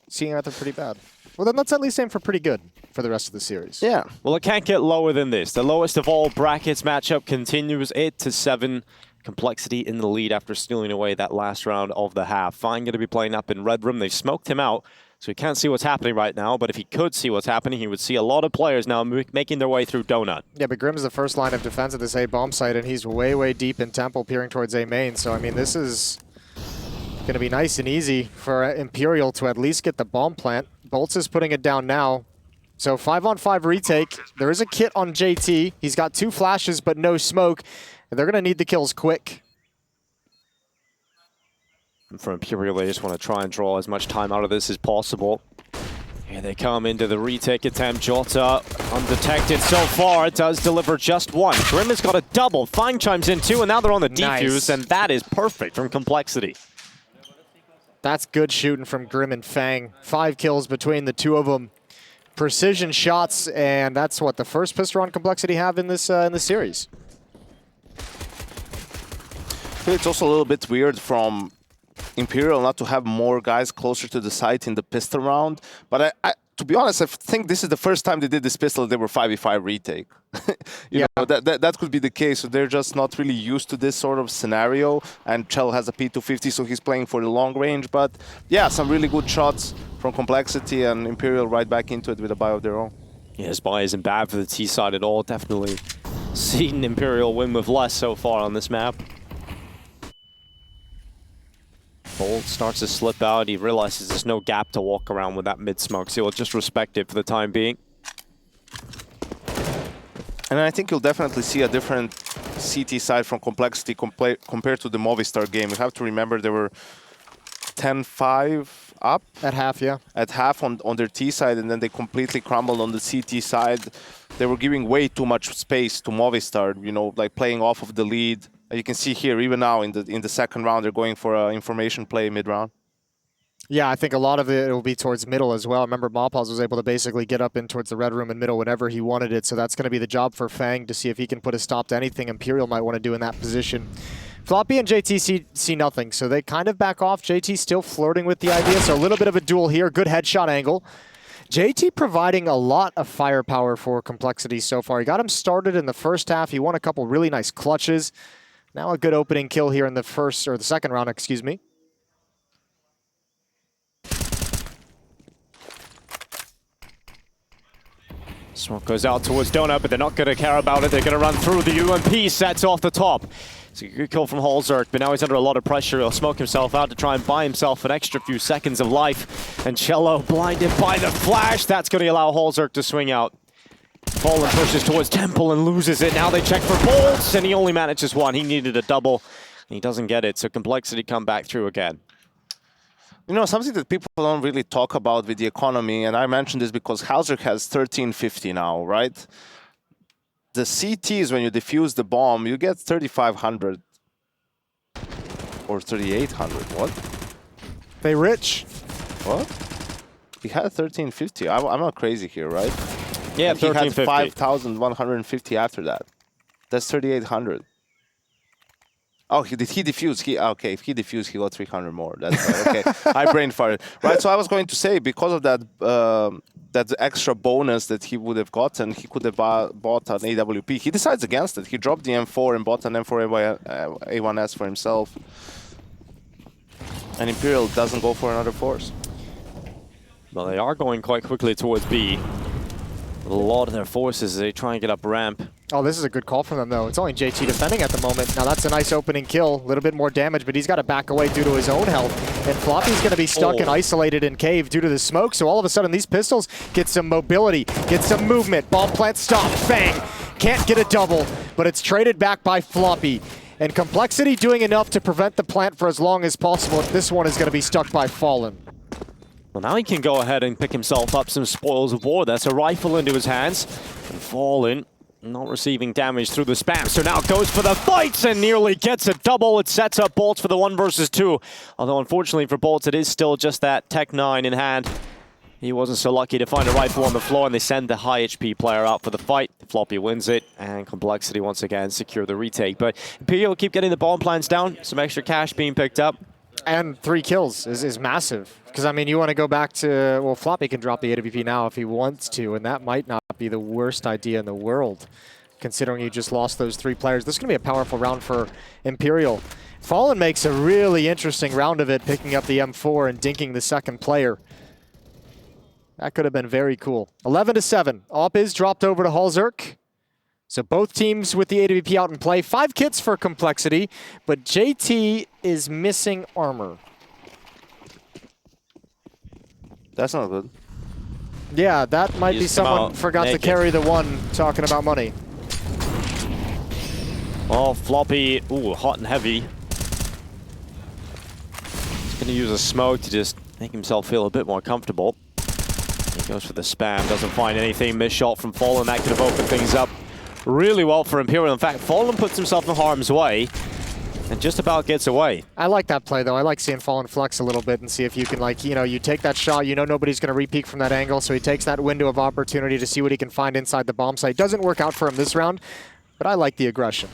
Seeing them at their pretty bad. Well, then let's at least aim for pretty good for the rest of the series. Yeah. Well, it can't get lower than this. The lowest of all brackets matchup continues 8-7. Complexity in the lead after stealing away that last round of the half. FaNg going to be playing up in red room. They've smoked him out, so he can't see what's happening right now. But if he could see what's happening, he would see a lot of players now making their way through Donut. Yeah, but Grim's the first line of defense at this A bomb site, and he's way, way deep in Temple, peering towards A main. So, I mean, this is going to be nice and easy for Imperial to at least get the bomb plant. Bolts is putting it down now. So 5-on-5 retake. There is a kit on JT. He's got 2 flashes, but no smoke. They're going to need the kills quick. And for Imperial, they just want to try and draw as much time out of this as possible. Here they come into the retake attempt. Jota undetected so far. It does deliver just 1. Grim has got a double. FaNg chimes in 2, and now they're on the defuse, and that is perfect from Complexity. That's good shooting from Grim and FaNg. 5 kills between the 2 of them. Precision shots, and that's what the first pistol on Complexity have in this series. It's also a little bit weird from Imperial not to have more guys closer to the site in the pistol round. But to be honest, I think this is the first time they did this pistol, they were 5v5 retake. you know, that could be the case. So they're just not really used to this sort of scenario. And Chell has a P250, so he's playing for the long range. But yeah, some really good shots from Complexity, and Imperial right back into it with a buy of their own. Yeah, his buy isn't bad for the T side at all. Definitely seen Imperial win with less so far on this map. Bolt starts to slip out. He realizes there's no gap to walk around with that mid-smoke, so he'll just respect it for the time being. And I think you'll definitely see a different CT side from Complexity compared to the Movistar game. You have to remember they were 10-5 up. At half, yeah. At half on their T side, and then they completely crumbled on the CT side. They were giving way too much space to Movistar, you know, like playing off of the lead. You can see here, even now in the second round, they're going for an information play mid-round. Yeah, I think a lot of it will be towards middle as well. Remember, Mopaz was able to basically get up in towards the red room and middle whenever he wanted it, so that's going to be the job for FaNg to see if he can put a stop to anything Imperial might want to do in that position. Floppy and JT see nothing, so they kind of back off. JT still flirting with the idea, so a little bit of a duel here. Good headshot angle. JT providing a lot of firepower for Complexity so far. He got him started in the first half. He won a couple really nice clutches. Now a good opening kill here in the second round, excuse me. Smoke goes out towards Donut, but they're not going to care about it. They're going to run through. The UMP sets off the top. It's a good kill from hallzerk, but now he's under a lot of pressure. He'll smoke himself out to try and buy himself an extra few seconds of life. And Cello blinded by the flash. That's going to allow hallzerk to swing out. Fallen pushes towards Temple and loses it. Now they check for bolts, and he only manages 1. He needed a double, and he doesn't get it. So Complexity come back through again. You know, something that people don't really talk about with the economy, and I mentioned this because hallzerk has 1350 now, right? The CTs, when you defuse the bomb, you get 3,500 or 3,800. What? They rich. What? He had 1350. I'm not crazy here, right? Yeah, and he had 1350. 5,150 after that. That's 3,800. Oh, did he defuse? Okay, if he defused, he got 300 more. That's right. Okay. I brain farted. Right, so I was going to say, because of that that extra bonus that he would have gotten, he could have bought an AWP. He decides against it. He dropped the M4 and bought an M4 A1S for himself. And Imperial doesn't go for another force. Well, they are going quite quickly towards B. A lot of their forces, they try and get up ramp. Oh, this is a good call from them, though. It's only JT defending at the moment. Now, that's a nice opening kill. A little bit more damage, but he's got to back away due to his own health. And Floppy's going to be stuck and isolated in cave due to the smoke. So all of a sudden, these pistols get some mobility, get some movement. Bomb plant stop. FaNg can't get a double, but it's traded back by Floppy. And Complexity doing enough to prevent the plant for as long as possible. This one is going to be stuck by Fallen. Well, now he can go ahead and pick himself up some spoils of war. That's a rifle into his hands. And Fallen not receiving damage through the spam. So now goes for the fights and nearly gets a double. It sets up Bolts for the 1 versus 2. Although unfortunately for Bolts, it is still just that Tech 9 in hand. He wasn't so lucky to find a rifle on the floor, and they send the high HP player out for the fight. Floppy wins it, and Complexity once again secure the retake. But Imperial keep getting the bomb plants down. Some extra cash being picked up. And 3 kills is massive. Because, I mean, you want to go back to... Well, Floppy can drop the AWP now if he wants to, and that might not be the worst idea in the world, considering you just lost those 3 players. This is going to be a powerful round for Imperial. Fallen makes a really interesting round of it, picking up the M4 and dinking the second player. That could have been very cool. 11-7. AWP is dropped over to hallzerk. So both teams with the AWP out in play. 5 kits for Complexity, but JT is missing armor. That's not good. Yeah, that might be someone forgot to carry the one talking about money. Oh, Floppy, ooh, hot and heavy. He's going to use a smoke to just make himself feel a bit more comfortable. He goes for the spam, doesn't find anything. Missed shot from Fallen, that could have opened things up really well for Imperial. In fact, Fallen puts himself in harm's way and just about gets away. I like that play, though. I like seeing Fallen flex a little bit and see if you can, like, you know, you take that shot, you know nobody's going to re-peek from that angle, so he takes that window of opportunity to see what he can find inside the bomb site. Doesn't work out for him this round, but I like the aggression.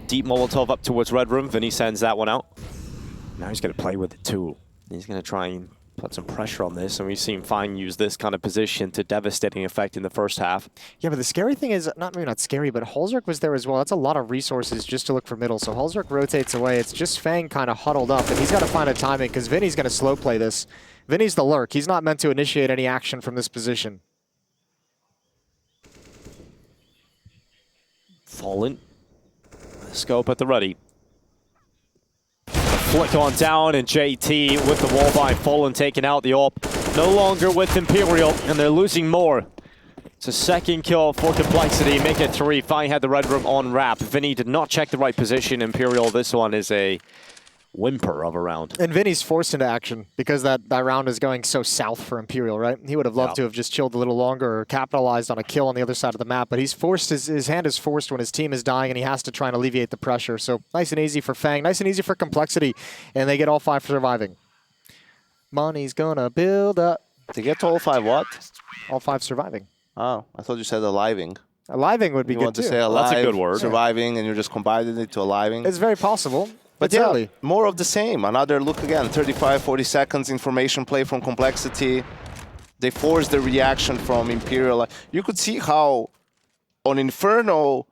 Deep Molotov up towards Red Room. VINI sends that one out. Now he's going to play with it too. He's going to try and put some pressure on this, and we've seen FaNg use this kind of position to devastating effect in the first half. Yeah, but the scary thing is, maybe not scary, but hallzerk was there as well. That's a lot of resources just to look for middle. So hallzerk rotates away. It's just FaNg kind of huddled up, and he's got to find a timing because VINI's going to slow play this. VINI's the lurk. He's not meant to initiate any action from this position. Fallen. Scope at the ready. Flick on down, and JT with the wall by Fallen taking out the AWP. No longer with Imperial, and they're losing more. It's a second kill for Complexity, make it 3. FaNg had the Red Room on wrap. VINI did not check the right position. Imperial, this one is a whimper of a round. And VINI's forced into action because that round is going so south for Imperial, right? He would have loved to have just chilled a little longer or capitalized on a kill on the other side of the map, but he's forced, his hand is forced when his team is dying and he has to try and alleviate the pressure. So nice and easy for FaNg, nice and easy for Complexity, and they get all 5 surviving. Money's gonna build up. They get to all 5 what? All 5 surviving. Oh, I thought you said aliving. Aliving would be good too. You want to say alive, that's a good word. Surviving, and you're just combining it to aliving. It's very possible. But yeah, early. More of the same. Another look again, 35, 40 seconds information play from Complexity. They forced the reaction from Imperial. You could see how on Inferno,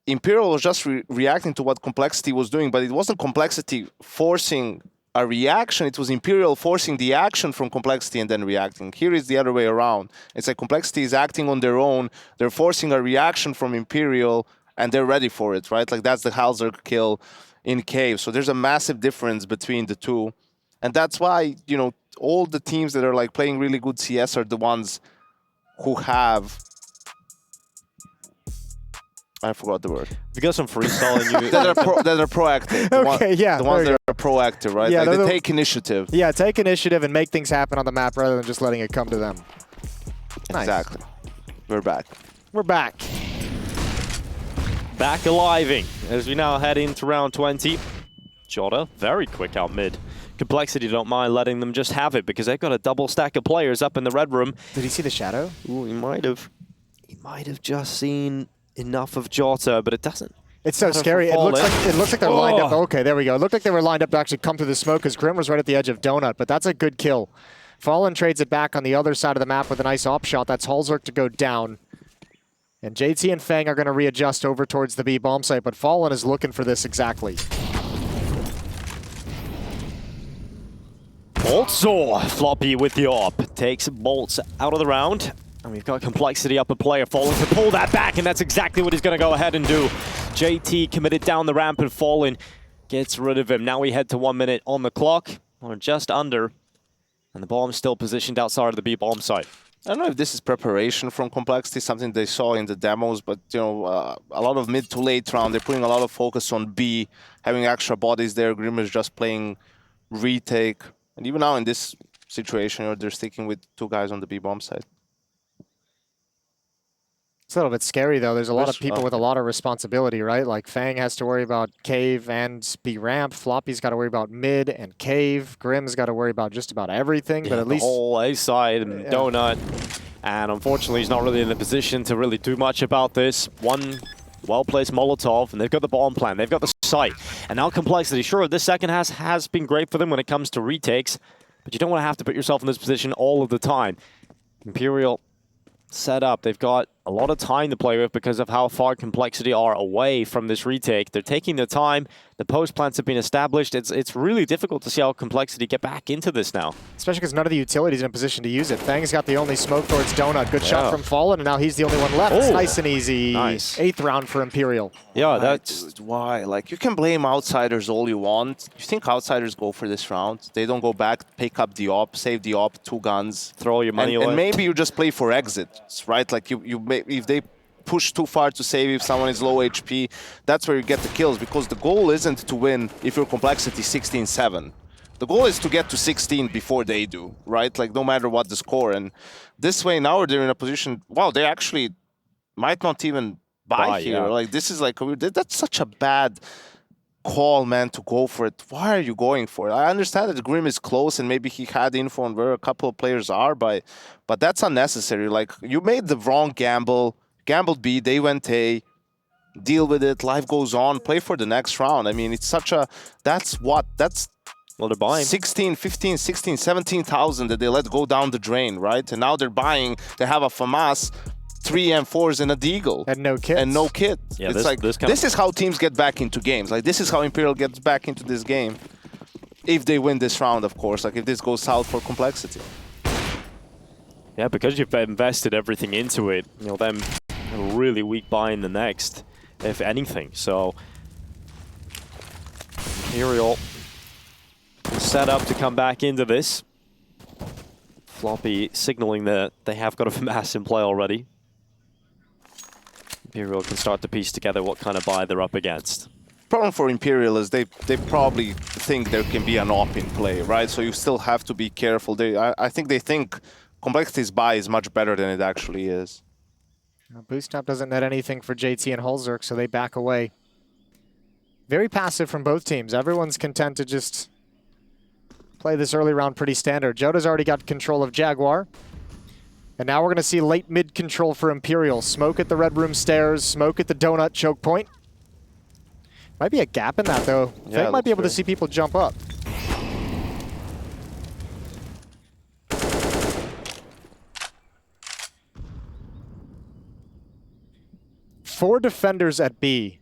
Imperial was just reacting to what Complexity was doing, but it wasn't Complexity forcing a reaction, it was Imperial forcing the action from Complexity and then reacting. Here is the other way around. It's like Complexity is acting on their own, they're forcing a reaction from Imperial, and they're ready for it, right? Like that's the hallzerk kill in Cave. So there's a massive difference between the two. And that's why, you know, all the teams that are like playing really good CS are the ones who have... I forgot the word. You got some freestyle in you. that are proactive. Okay, yeah. The ones that are proactive, right? Yeah, like they take initiative. Yeah, take initiative and make things happen on the map rather than just letting it come to them. Nice. Exactly. We're back. We're back. Back aliving as we now head into round 20. Jota, very quick out mid. Complexity don't mind letting them just have it because they've got a double stack of players up in the Red Room. Did he see the shadow? Ooh, he might have. He might have just seen enough of Jota, but it doesn't. It's so scary. It looks like they're lined up. Okay, there we go. It looked like they were lined up to actually come through the smoke because Grim was right at the edge of Donut, but that's a good kill. Fallen trades it back on the other side of the map with a nice op shot. That's hallzerk to go down. And JT and FaNg are going to readjust over towards the B bomb site, but Fallen is looking for this exactly. Boltsaw, Floppy with the AWP, takes Bolts out of the round. And we've got Complexity up a player, Fallen to pull that back, and that's exactly what he's going to go ahead and do. JT committed down the ramp, and Fallen gets rid of him. Now we head to 1 minute on the clock, or just under, and the bomb's still positioned outside of the B bomb site. I don't know if this is preparation from Complexity, something they saw in the demos, but you know, a lot of mid to late round, they're putting a lot of focus on B, having extra bodies there. Grim is just playing retake, and even now in this situation, you know, they're sticking with 2 guys on the B bomb side. It's a little bit scary, though. There's a lot of people with a lot of responsibility, right? Like FaNg has to worry about Cave and B ramp. Floppy's got to worry about mid and Cave. Grim's got to worry about just about everything, but at least... the whole A side and Donut. And unfortunately, he's not really in the position to really do much about this. One well-placed Molotov, and they've got the bomb plan. They've got the site. And now Complexity, sure, this second half has been great for them when it comes to retakes, but you don't want to have to put yourself in this position all of the time. Imperial set up. They've got a lot of time to play with because of how far Complexity are away from this retake. They're taking their time. The post plants have been established. It's really difficult to see how Complexity get back into this now. Especially because none of the utilities in a position to use it. FaNg's got the only smoke towards Donut. Good shot from Fallen, and now he's the only one left. It's nice and easy. Nice. 8th round for Imperial. Yeah, Why, that's... dude, why? Like, you can blame outsiders all you want. You think outsiders go for this round? They don't go back, pick up the op, save the op, 2 guns. Throw your money away. And maybe you just play for exits, right? Like, if they push too far to save, if someone is low HP, that's where you get the kills, because the goal isn't to win if your Complexity 16-7. The goal is to get to 16 before they do, right? Like, no matter what the score. And this way now they're in a position, wow, they actually might not even buy here. Yeah. Like, this is like, that's such a bad call, man, to go for it. Why are you going for it? I understand that Grim is close and maybe he had info on where a couple of players are, but that's unnecessary. Like, you made the wrong gamble. Gambled B, they went A, deal with it, life goes on, play for the next round. I mean, it's such a, that's Well, they're buying. 16, 15, 16, 17,000 that they let go down the drain, right? And now they're buying, they have a FAMAS, 3 M4s and a Deagle. And no kits. And no kit. Yeah, it's like, this is how teams get back into games. Like, this is how Imperial gets back into this game. If they win this round, of course. Like, if this goes south for Complexity. Yeah, because you've invested everything into it, you know, them a really weak buy in the next, if anything. So Imperial set up to come back into this. Floppy signaling that they have got a FAMAS in play already. Imperial can start to piece together what kind of buy they're up against. Problem for Imperial is they probably think there can be an op in play, right? So you still have to be careful. I think they think Complexity's buy is much better than it actually is. Boost Up doesn't net anything for JT and hallzerk, so they back away. Very passive from both teams. Everyone's content to just play this early round pretty standard. Jota's already got control of Jaguar. And now we're going to see late mid control for Imperial. Smoke at the Red Room stairs, smoke at the Donut choke point. Might be a gap in that, though. Yeah, FaNg might be able to see people jump up. Four defenders at B.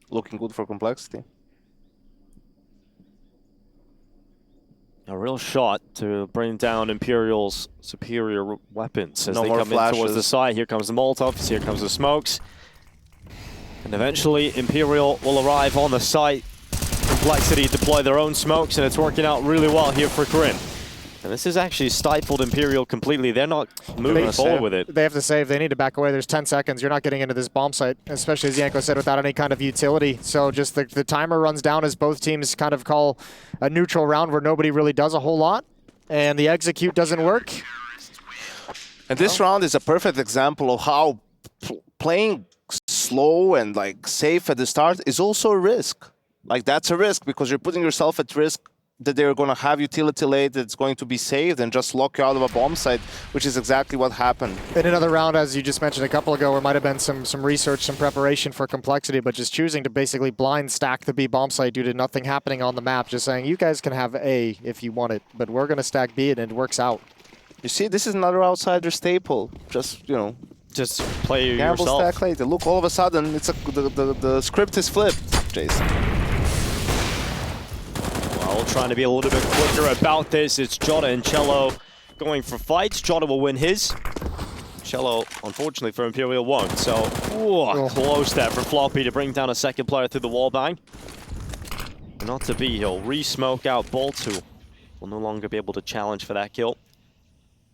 Looking good for Complexity. A real shot to bring down Imperial's superior weapons as No they more come flashes. in towards the side. Here comes the Molotovs, here comes the smokes. And eventually Imperial will arrive on the site. Complexity deploy their own smokes, and it's working out really well here for Grim. And this has actually stifled Imperial completely. They're not moving forward with it. They have to save. They need to back away. There's 10 seconds. You're not getting into this bomb site, especially as Yanko said, without any kind of utility. So just the timer runs down as both teams kind of call a neutral round where nobody really does a whole lot. And the execute doesn't work. And this round is a perfect example of how playing slow and like safe at the start is also a risk. Like, that's a risk because you're putting yourself at risk that they're going to have utility late that's going to be saved and just lock you out of a bomb site, which is exactly what happened. In another round, as you just mentioned a couple ago, there might have been some research, some preparation for Complexity, but just choosing to basically blind stack the B bomb site due to nothing happening on the map, just saying, you guys can have A if you want it, but we're going to stack B and it works out. You see, this is another outsider staple. Just, you know, Just play gamble yourself. stack later. Look, all of a sudden, it's the script is flipped, Jason. Well, trying to be a little bit quicker about this. It's Jota and Cello going for fights. Jota will win his. Cello, unfortunately for Imperial, won't. So, close there for Floppy to bring down a second player through the wall bang. Not to be. He'll re-smoke out Bolt, who will no longer be able to challenge for that kill.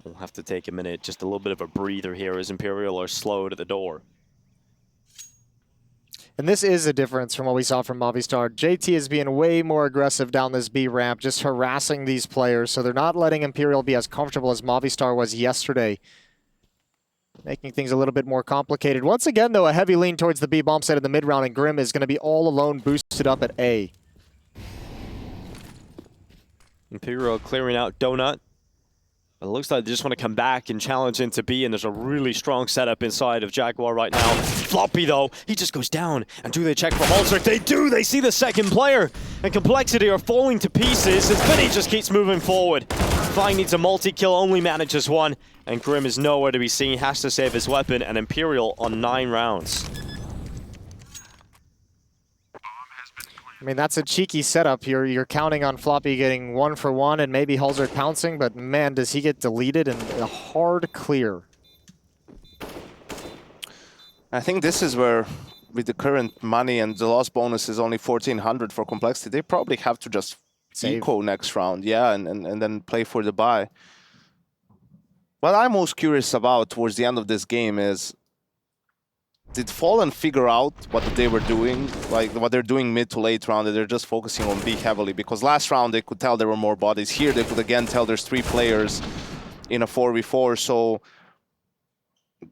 We'll have to take a minute, just a little bit of a breather here as Imperial are slowed at the door. And this is a difference from what we saw from Movistar. JT is being way more aggressive down this B ramp, just harassing these players. So they're not letting Imperial be as comfortable as Movistar was yesterday, making things a little bit more complicated. Once again, though, a heavy lean towards the B bomb site in the mid round, and Grim is going to be all alone boosted up at A. Imperial clearing out Donut. It looks like they just want to come back and challenge into B, and there's a really strong setup inside of Jaguar right now. Floppy, though, he just goes down. And do they check for hallzerk? They do! They see the second player! And Complexity are falling to pieces as VINI just keeps moving forward. FaNg needs a multi-kill, only manages one. And Grim is nowhere to be seen, has to save his weapon, and Imperial on 9 rounds. I mean, that's a cheeky setup. You're counting on Floppy getting 1 for 1 and maybe hallzerk pouncing, but man, does he get deleted and a hard clear. I think this is where, with the current money and the loss bonus is only 1,400 for Complexity, they probably have to just Save. eco next round, yeah, and then play for the buy. What I'm most curious about towards the end of this game is, did Fallen figure out what they were doing, like what they're doing mid to late round, and they're just focusing on B heavily? Because last round they could tell there were more bodies. Here they could again tell there's 3 players in a 4v4. So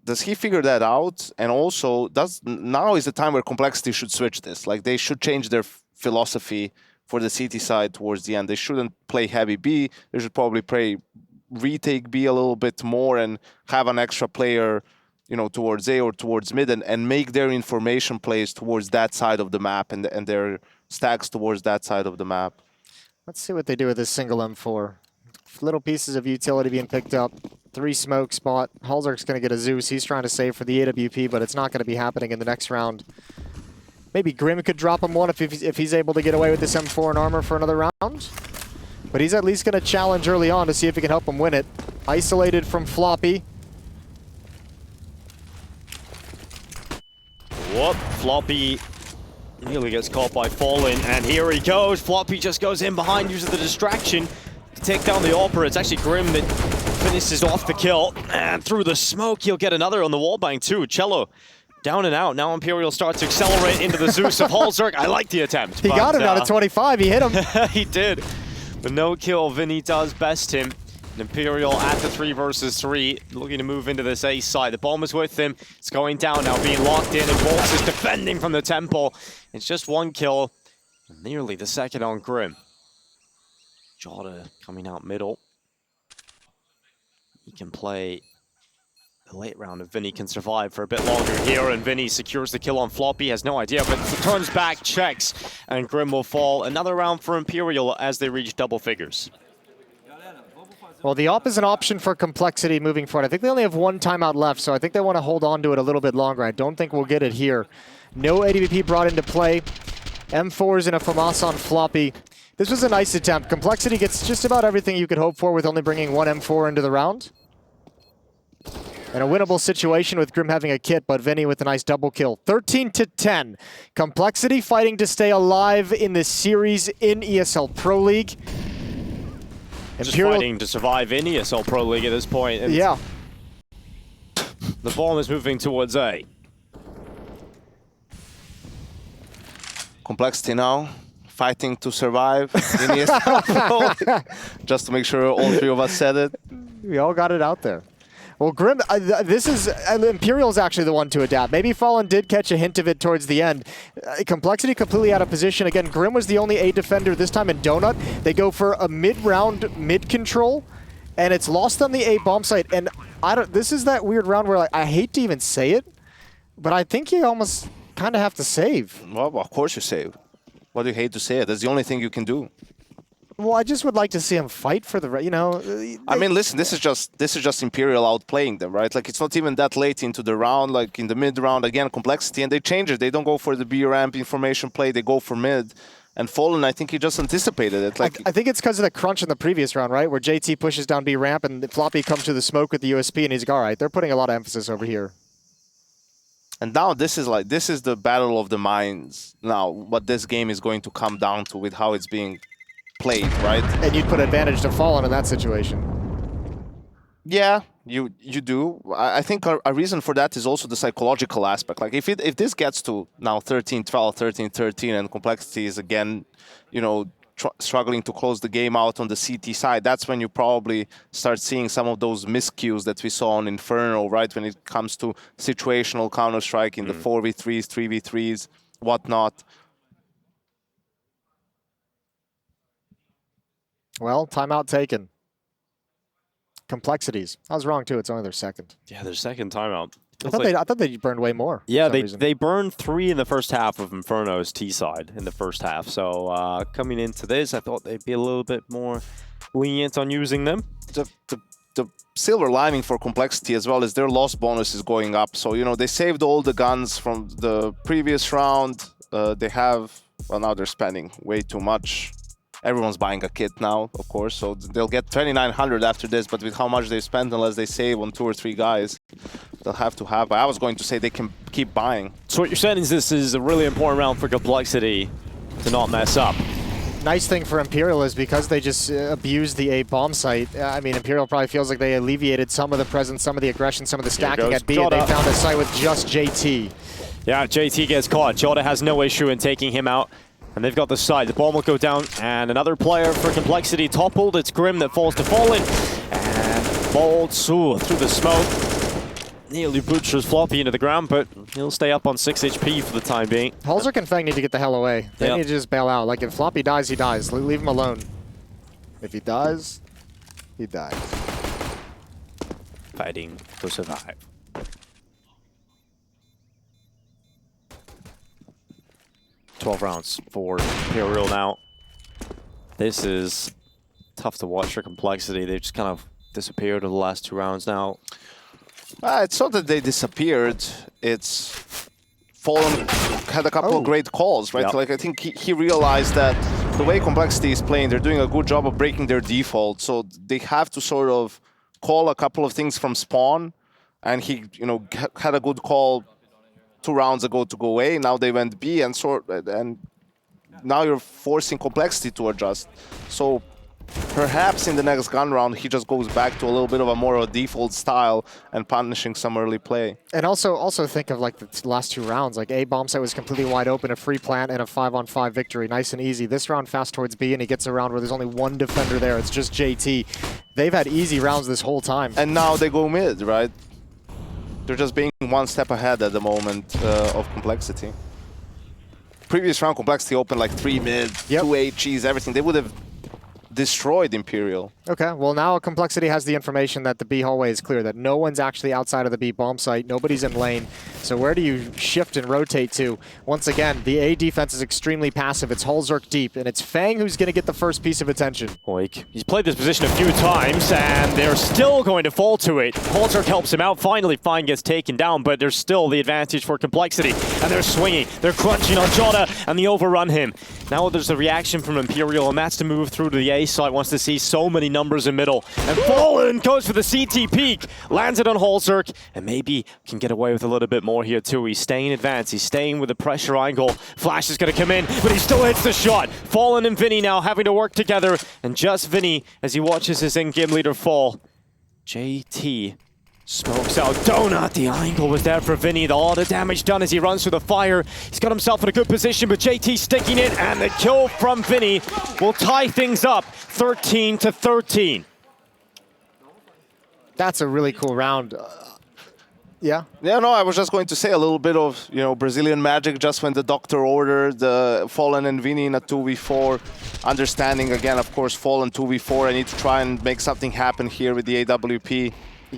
does he figure that out? And also, now is the time where Complexity should switch this. Like they should change their philosophy for the CT side towards the end. They shouldn't play heavy B. They should probably retake B a little bit more and have an extra player, you know, towards A or towards mid, and make their information plays towards that side of the map and their stacks towards that side of the map. Let's see what they do with this single M4. Little pieces of utility being picked up. 3 smoke spot. hallzerk's going to get a Zeus. He's trying to save for the AWP, but it's not going to be happening in the next round. Maybe Grim could drop him one if he's able to get away with this M4 and armor for another round. But he's at least going to challenge early on to see if he can help him win it. Isolated from Floppy. Whoop, Floppy nearly gets caught by Fallen, and here he goes. Floppy just goes in behind, uses the distraction to take down the Opera. It's actually Grim that finishes off the kill, and through the smoke, he'll get another on the wallbang too. Cello down and out. Now Imperial starts to accelerate into the Zeus of hallzerk. I like the attempt. He got him out of 25. He hit him. He did. But no kill. VINI does best him. And Imperial at the 3 versus 3, looking to move into this A side. The bomb is with him. It's going down now, being locked in, and Bolts is defending from the temple. It's just 1 kill, nearly the second on Grim. Jota coming out middle. He can play the late round if VINI can survive for a bit longer here, and VINI secures the kill on Floppy. Has no idea, but turns back, checks, and Grim will fall. Another round for Imperial as they reach double figures. Well, the op is an option for Complexity moving forward. I think they only have 1 timeout left, so I think they want to hold on to it a little bit longer. I don't think we'll get it here. No AWP brought into play. M4s and a FAMAS on Floppy. This was a nice attempt. Complexity gets just about everything you could hope for with only bringing 1 M4 into the round. And a winnable situation with Grim having a kit, but VINI with a nice double kill. 13-10. Complexity fighting to stay alive in this series in ESL Pro League. Just fighting to survive in ESL Pro League at this point. And yeah. The bomb is moving towards A. Complexity now, fighting to survive in ESL Pro. Just to make sure all 3 of us said it. We all got it out there. Well, Grim, Imperial's actually the one to adapt. Maybe Fallen did catch a hint of it towards the end. Complexity completely out of position. Again, Grim was the only A defender this time in Donut. They go for a mid-round mid-control, and it's lost on the A bomb site. And this is that weird round where, like, I hate to even say it, but I think you almost kind of have to save. Well, of course you save. What do you hate to say it? That's the only thing you can do. Well, I just would like to see him fight for the, you know. I mean, listen, this is just Imperial outplaying them, right? Like, it's not even that late into the round, like in the mid round, again, Complexity, and they change it. They don't go for the B ramp information play, they go for mid. And Fallen, I think he just anticipated it. Like, I think it's because of the crunch in the previous round, right? Where JT pushes down B ramp and Floppy comes to the smoke with the USP, and he's like, all right, they're putting a lot of emphasis over here. And now this is the battle of the minds. Now, what this game is going to come down to with how it's being played, right? And you'd put advantage to Fallen in that situation. Yeah, you do. I think a reason for that is also the psychological aspect. Like if this gets to now 13-12, 13-13, and Complexity is again, you know, struggling to close the game out on the CT side, that's when you probably start seeing some of those miscues that we saw on Inferno, right? When it comes to situational Counter-Strike in the 4v3s, 3v3s, whatnot. Well, timeout taken. Complexities. I was wrong too. It's only their second. Yeah, their second timeout. I thought they burned way more. Yeah, for some reason. they burned 3 in the first half of Inferno's T side in the first half. So coming into this, I thought they'd be a little bit more lenient on using them. The silver lining for Complexity as well is their loss bonus is going up. So, you know, they saved all the guns from the previous round. They have, well, now they're spending way too much. Everyone's buying a kit now, of course, so they'll get 2,900 after this, but with how much they've spent, unless they save on 2 or 3 guys, they'll have to have. I was going to say they can keep buying. So what you're saying is this is a really important round for Complexity to not mess up. Nice thing for Imperial is because they just abused the A bomb site. I mean, Imperial probably feels like they alleviated some of the presence, some of the aggression, some of the stacking at B, and they found a site with just JT. Yeah, JT gets caught. Jota has no issue in taking him out. And they've got the side. The bomb will go down, and another player for Complexity toppled. It's Grim that falls to Fallen. And Boltsu through the smoke. Nearly butchers Floppy into the ground, but he'll stay up on 6 HP for the time being. hallzerk and FaNg need to get the hell away. They need to just bail out. Like, if Floppy dies, he dies. Leave him alone. If he dies, he dies. Fighting to survive. $12 rounds for Imperial now. This is tough to watch for Complexity. They've just kind of disappeared over the last 2 rounds now. It's not that they disappeared. It's Fallen had a couple of great calls, right? Yep. Like, I think he realized that the way Complexity is playing, they're doing a good job of breaking their default. So they have to sort of call a couple of things from spawn. And he, you know, had a good call 2 rounds ago to go A. Now they went B, and now you're forcing Complexity to adjust. So perhaps in the next gun round, he just goes back to a little bit of a more of a default style and punishing some early play. And also think of like the last 2 rounds. Like A bomb site was completely wide open, a free plant, and a 5-on-5 victory. Nice and easy. This round fast towards B, and he gets around where there's only 1 defender there. It's just JT. They've had easy rounds this whole time. And now they go mid, right? They're just being 1 step ahead at the moment of Complexity. Previous round, Complexity opened like 3 mid, 2 HGs, everything. They would have destroyed Imperial. Okay, well now Complexity has the information that the B hallway is clear, that no one's actually outside of the B bomb site, nobody's in lane. So where do you shift and rotate to? Once again, the A defense is extremely passive. It's hallzerk deep, and it's FaNg who's going to get the first piece of attention. Oik. He's played this position a few times, and they're still going to fall to it. hallzerk helps him out. Finally, FaNg gets taken down, but there's still the advantage for Complexity. And they're swinging. They're crunching on Jota, and they overrun him. Now there's a reaction from Imperial, and that's to move through to the A side. Wants to see so many numbers in middle. And Fallen goes for the CT peek. Lands it on hallzerk, and maybe can get away with a little bit more here too. He's staying advanced. He's staying with the pressure angle. Flash is going to come in, but he still hits the shot. Fallen and VINI now having to work together, and just VINI as he watches his in-game leader fall. JT smokes out Donut. The angle was there for VINI. All the damage done as he runs through the fire. He's got himself in a good position, but JT sticking it, and the kill from VINI will tie things up 13-13. That's a really cool round. Yeah? Yeah, no, I was just going to say a little bit of, you know, Brazilian magic just when the doctor ordered the Fallen and VINI in a 2v4. Understanding, again, of course, Fallen 2v4. I need to try and make something happen here with the AWP.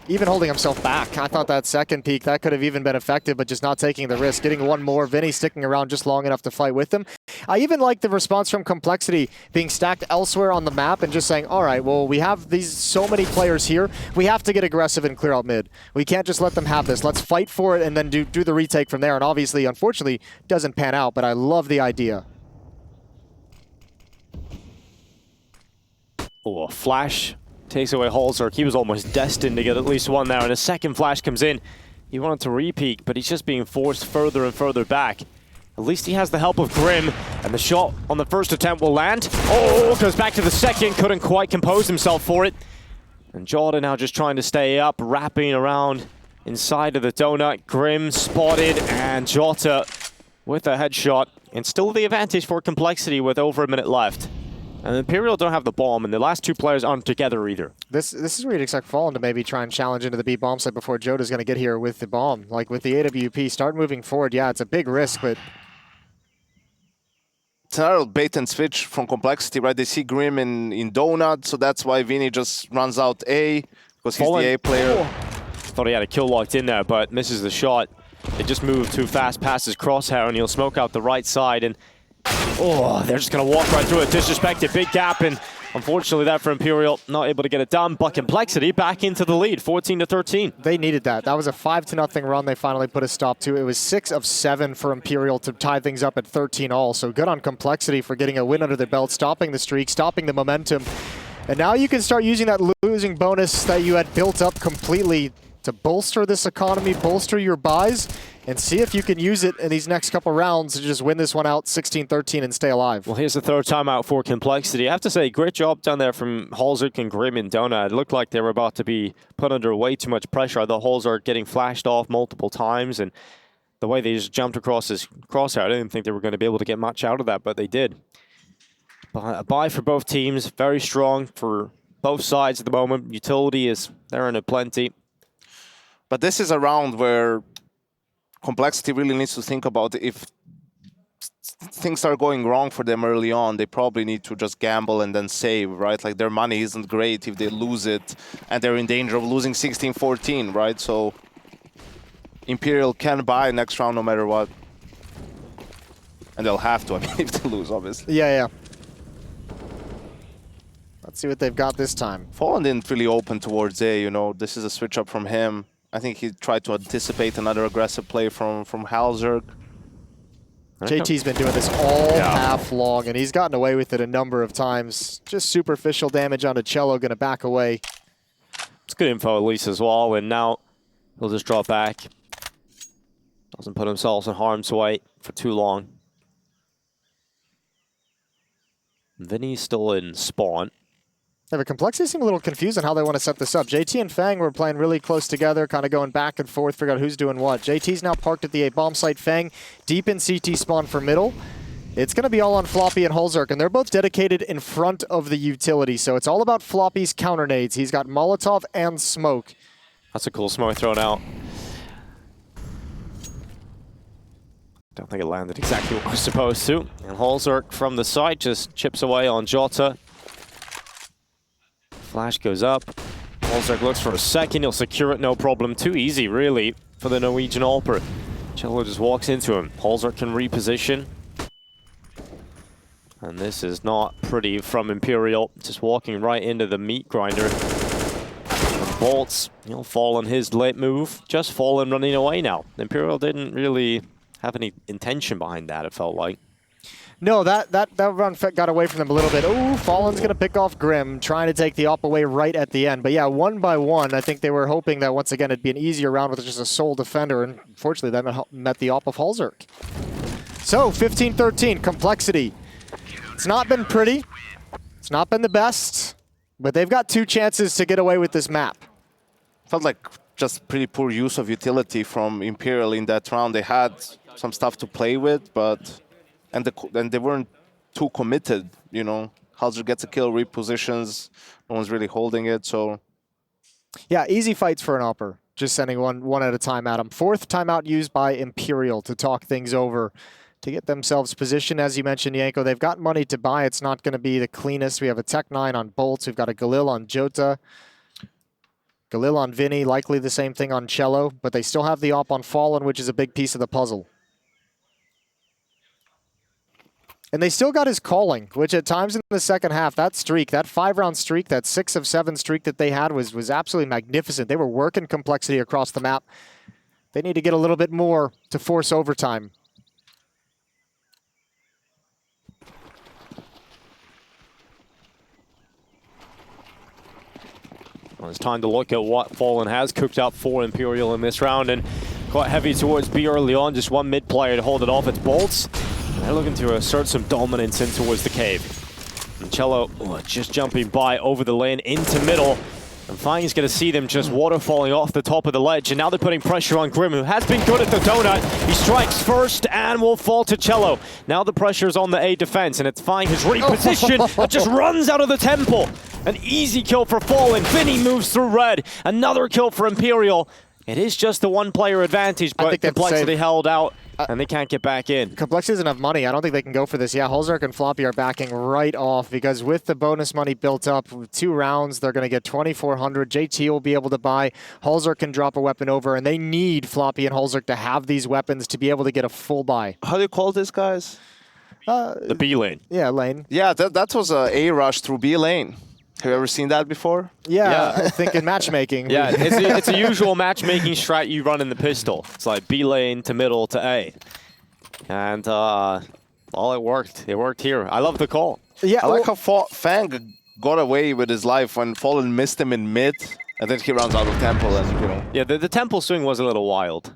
Even holding himself back. I thought that second peek, that could have even been effective, but just not taking the risk. Getting 1 more, VINI sticking around just long enough to fight with him. I even like the response from Complexity being stacked elsewhere on the map and just saying, all right, well, we have these so many players here. We have to get aggressive and clear out mid. We can't just let them have this. Let's fight for it and then do the retake from there. And obviously, unfortunately, doesn't pan out, but I love the idea. Oh, a flash takes away hallzerk. He was almost destined to get at least 1 there, and a second flash comes in. He wanted to re-peek, but he's just being forced further and further back. At least he has the help of Grim, and the shot on the first attempt will land. Oh, goes back to the second, couldn't quite compose himself for it. And Jordan now just trying to stay up, wrapping around inside of the donut. Grim spotted, and Jota with a headshot. And still the advantage for Complexity with over a minute left. And Imperial don't have the bomb, and the last 2 players aren't together either. This is where you'd expect Fallen to maybe try and challenge into the B bomb site before Jota's going to get here with the bomb. Like with the AWP, start moving forward. Yeah, it's a big risk, but It's another bait and switch from Complexity, right? They see Grim in Donut, so that's why VINI just runs out A, Because he's the A player. Thought he had a kill locked in there, but misses the shot. They just moved too fast past his crosshair, and he'll smoke out the right side. And oh, they're just going to walk right through it. Disrespected, big gap, and unfortunately that for Imperial, not able to get it done. But Complexity back into the lead, 14-13. They needed that. That was a 5-0 run they finally put a stop to. It was 6 of 7 for Imperial to tie things up at 13 all. So good on Complexity for getting a win under their belt, stopping the streak, stopping the momentum. And now you can start using that losing bonus that you had built up completely to bolster this economy, bolster your buys, and see if you can use it in these next couple rounds to just win this one out 16-13 and stay alive. Well, here's the third timeout for Complexity. I have to say, great job down there from hallzerk and Grim and Donut. It looked like they were about to be put under way too much pressure. The hallzerk getting flashed off multiple times, and the way they just jumped across his crosshair, I didn't think they were going to be able to get much out of that, but they did. A buy for both teams, very strong for both sides at the moment. Utility is there in a plenty. But this is a round where Complexity really needs to think about if things are going wrong for them early on, they probably need to just gamble and then save, right? Like their money isn't great if they lose it and they're in danger of losing 16-14, right? So Imperial can buy next round no matter what. And they'll have to, I mean, if they lose, obviously. Yeah. Let's see what they've got this time. Fallen didn't really open towards A, you know. This is a switch up from him. I think he tried to anticipate another aggressive play from hallzerk. JT's been doing this all half long, and he's gotten away with it a number of times. Just superficial damage onto Cello, going to back away. It's good info at least as well, and now he'll just drop back. Doesn't put himself in harm's way for too long. VINI's still in spawn. Yeah, but Complexity seem a little confused on how they want to set this up. JT and FaNg were playing really close together, kind of going back and forth, figure out who's doing what. JT's now parked at the A bomb site. FaNg deep in CT spawn for middle. It's going to be all on Floppy and hallzerk, and they're both dedicated in front of the utility, so it's all about Floppy's counter nades. He's got Molotov and smoke. That's a cool smoke thrown out. Don't think it landed exactly what it was supposed to. And hallzerk from the side just chips away on Jota. Flash goes up. hallzerk looks for a second. He'll secure it, no problem. Too easy, really, for the Norwegian Alper. Cello just walks into him. hallzerk can reposition. And this is not pretty from Imperial. Just walking right into the meat grinder. Bolts, he'll fall on his late move. Just fallen running away now. Imperial didn't really have any intention behind that, it felt like. No, that run got away from them a little bit. Ooh, Fallen's going to pick off Grim, trying to take the op away right at the end. But yeah, 1 by 1, I think they were hoping that once again it'd be an easier round with just a sole defender, and unfortunately that met the op of hallzerk. So, 15-13, Complexity. It's not been pretty. It's not been the best, but they've got 2 chances to get away with this map. Felt like just pretty poor use of utility from Imperial in that round. They had some stuff to play with, but and they weren't too committed, you know. hallzerk gets a kill, repositions, no one's really holding it, so. Yeah, easy fights for an opper. Just sending one at a time at him. 4th timeout used by Imperial to talk things over, to get themselves positioned. As you mentioned, Yanko, they've got money to buy. It's not going to be the cleanest. We have a Tech 9 on Bolts. We've got a Galil on Jota. Galil on VINI, likely the same thing on Cello, but they still have the op on Fallen, which is a big piece of the puzzle. And they still got his calling, which at times in the second half, that streak, that 5-round streak, that 6 of 7 streak that they had was absolutely magnificent. They were working Complexity across the map. They need to get a little bit more to force overtime. Well, it's time to look at what Fallen has cooked up for Imperial in this round, and quite heavy towards B early on. Just one mid player to hold it off. It's Bolts. They're looking to assert some dominance in towards the cave. And Cello just jumping by over the lane into middle. And FaNg's going to see them just waterfalling off the top of the ledge. And now they're putting pressure on Grim, who has been good at the donut. He strikes first and will fall to Cello. Now the pressure's on the A defense, and it's FaNg who's repositioned. That just runs out of the temple. An easy kill for Fallen. VINI moves through red. Another kill for Imperial. It is just the 1-player advantage, but Complexity held out and they can't get back in. Complexity doesn't have money. I don't think they can go for this. Yeah, hallzerk and Floppy are backing right off because with the bonus money built up, 2 rounds, they're going to get 2,400. JT will be able to buy. hallzerk can drop a weapon over, and they need Floppy and hallzerk to have these weapons to be able to get a full buy. How do you call this, guys? The B lane. Yeah, lane. Yeah, that was a rush through B lane. Have you ever seen that before? Yeah, I think in matchmaking. Yeah, it's a usual matchmaking strat you run in the pistol. It's like B lane to middle to A. And, well, it worked. It worked here. I love the call. Yeah, I like how FaNg got away with his life when Fallen missed him in mid, and then he runs out of temple, and you know. Yeah, the temple swing was a little wild.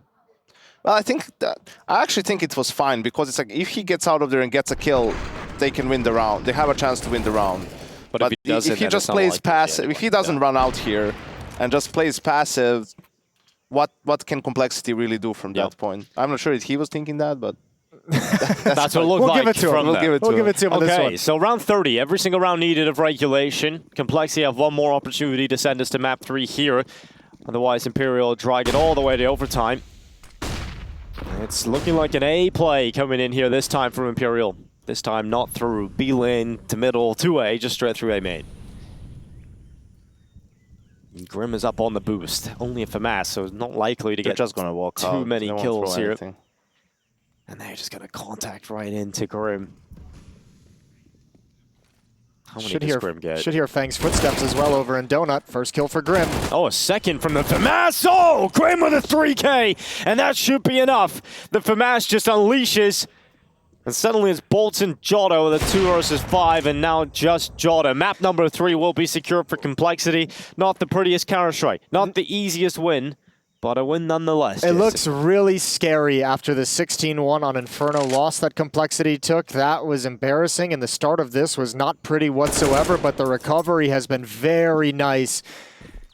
Well, I actually think it was fine because it's like if he gets out of there and gets a kill, they can win the round. They have a chance to win the round. But if he doesn't, if he just plays passive, if he doesn't run out here and just plays passive, what can Complexity really do from that point? I'm not sure if he was thinking that, but that's what it looked we'll like. Give it to him. We'll give it to him. On this Okay, one. so round 30, every single round needed of regulation. Complexity have one more opportunity to send us to map 3 here. Otherwise, Imperial drag it all the way to overtime. It's looking like an A play coming in here this time from Imperial. This time not through B lane to middle to A, just straight through A main. And Grim is up on the boost. Only a FaMass, so not likely to They're get just gonna walk too out. many They won't kills throw here. anything. And they're just going to contact right into Grim. How many does Grim get? Should hear FaNg's footsteps as well over in Donut. First kill for Grim. Oh, a second from the FaMass. Oh, Grim with a 3K. And that should be enough. The FaMass just unleashes. And suddenly it's Bolts and Jota with a 2 versus 5. And now just Jota. Map number 3 will be secured for Complexity. Not the prettiest Counter-Strike. Not the easiest win. But a win nonetheless. It looks really scary after the 16-1 on Inferno loss that Complexity took. That was embarrassing, and the start of this was not pretty whatsoever, but the recovery has been very nice.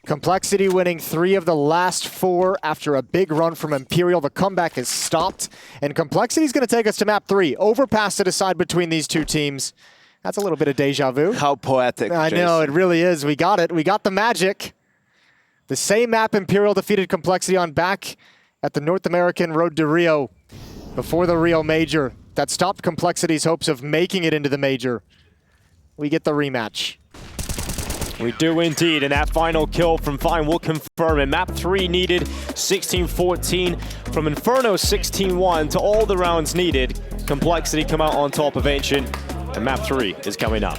Complexity winning 3 of the last 4 after a big run from Imperial. The comeback is stopped, and Complexity's going to take us to map 3. Overpass to decide between these two teams. That's a little bit of deja vu. How poetic, I know, it really is. We got it. We got the magic. The same map Imperial defeated Complexity on back at the North American Road to Rio before the Rio Major. That stopped Complexity's hopes of making it into the Major. We get the rematch. We do indeed, and that final kill from FaNg will confirm it. Map 3 needed 16-14. From Inferno 16-1 to all the rounds needed. Complexity come out on top of Ancient, and map 3 is coming up.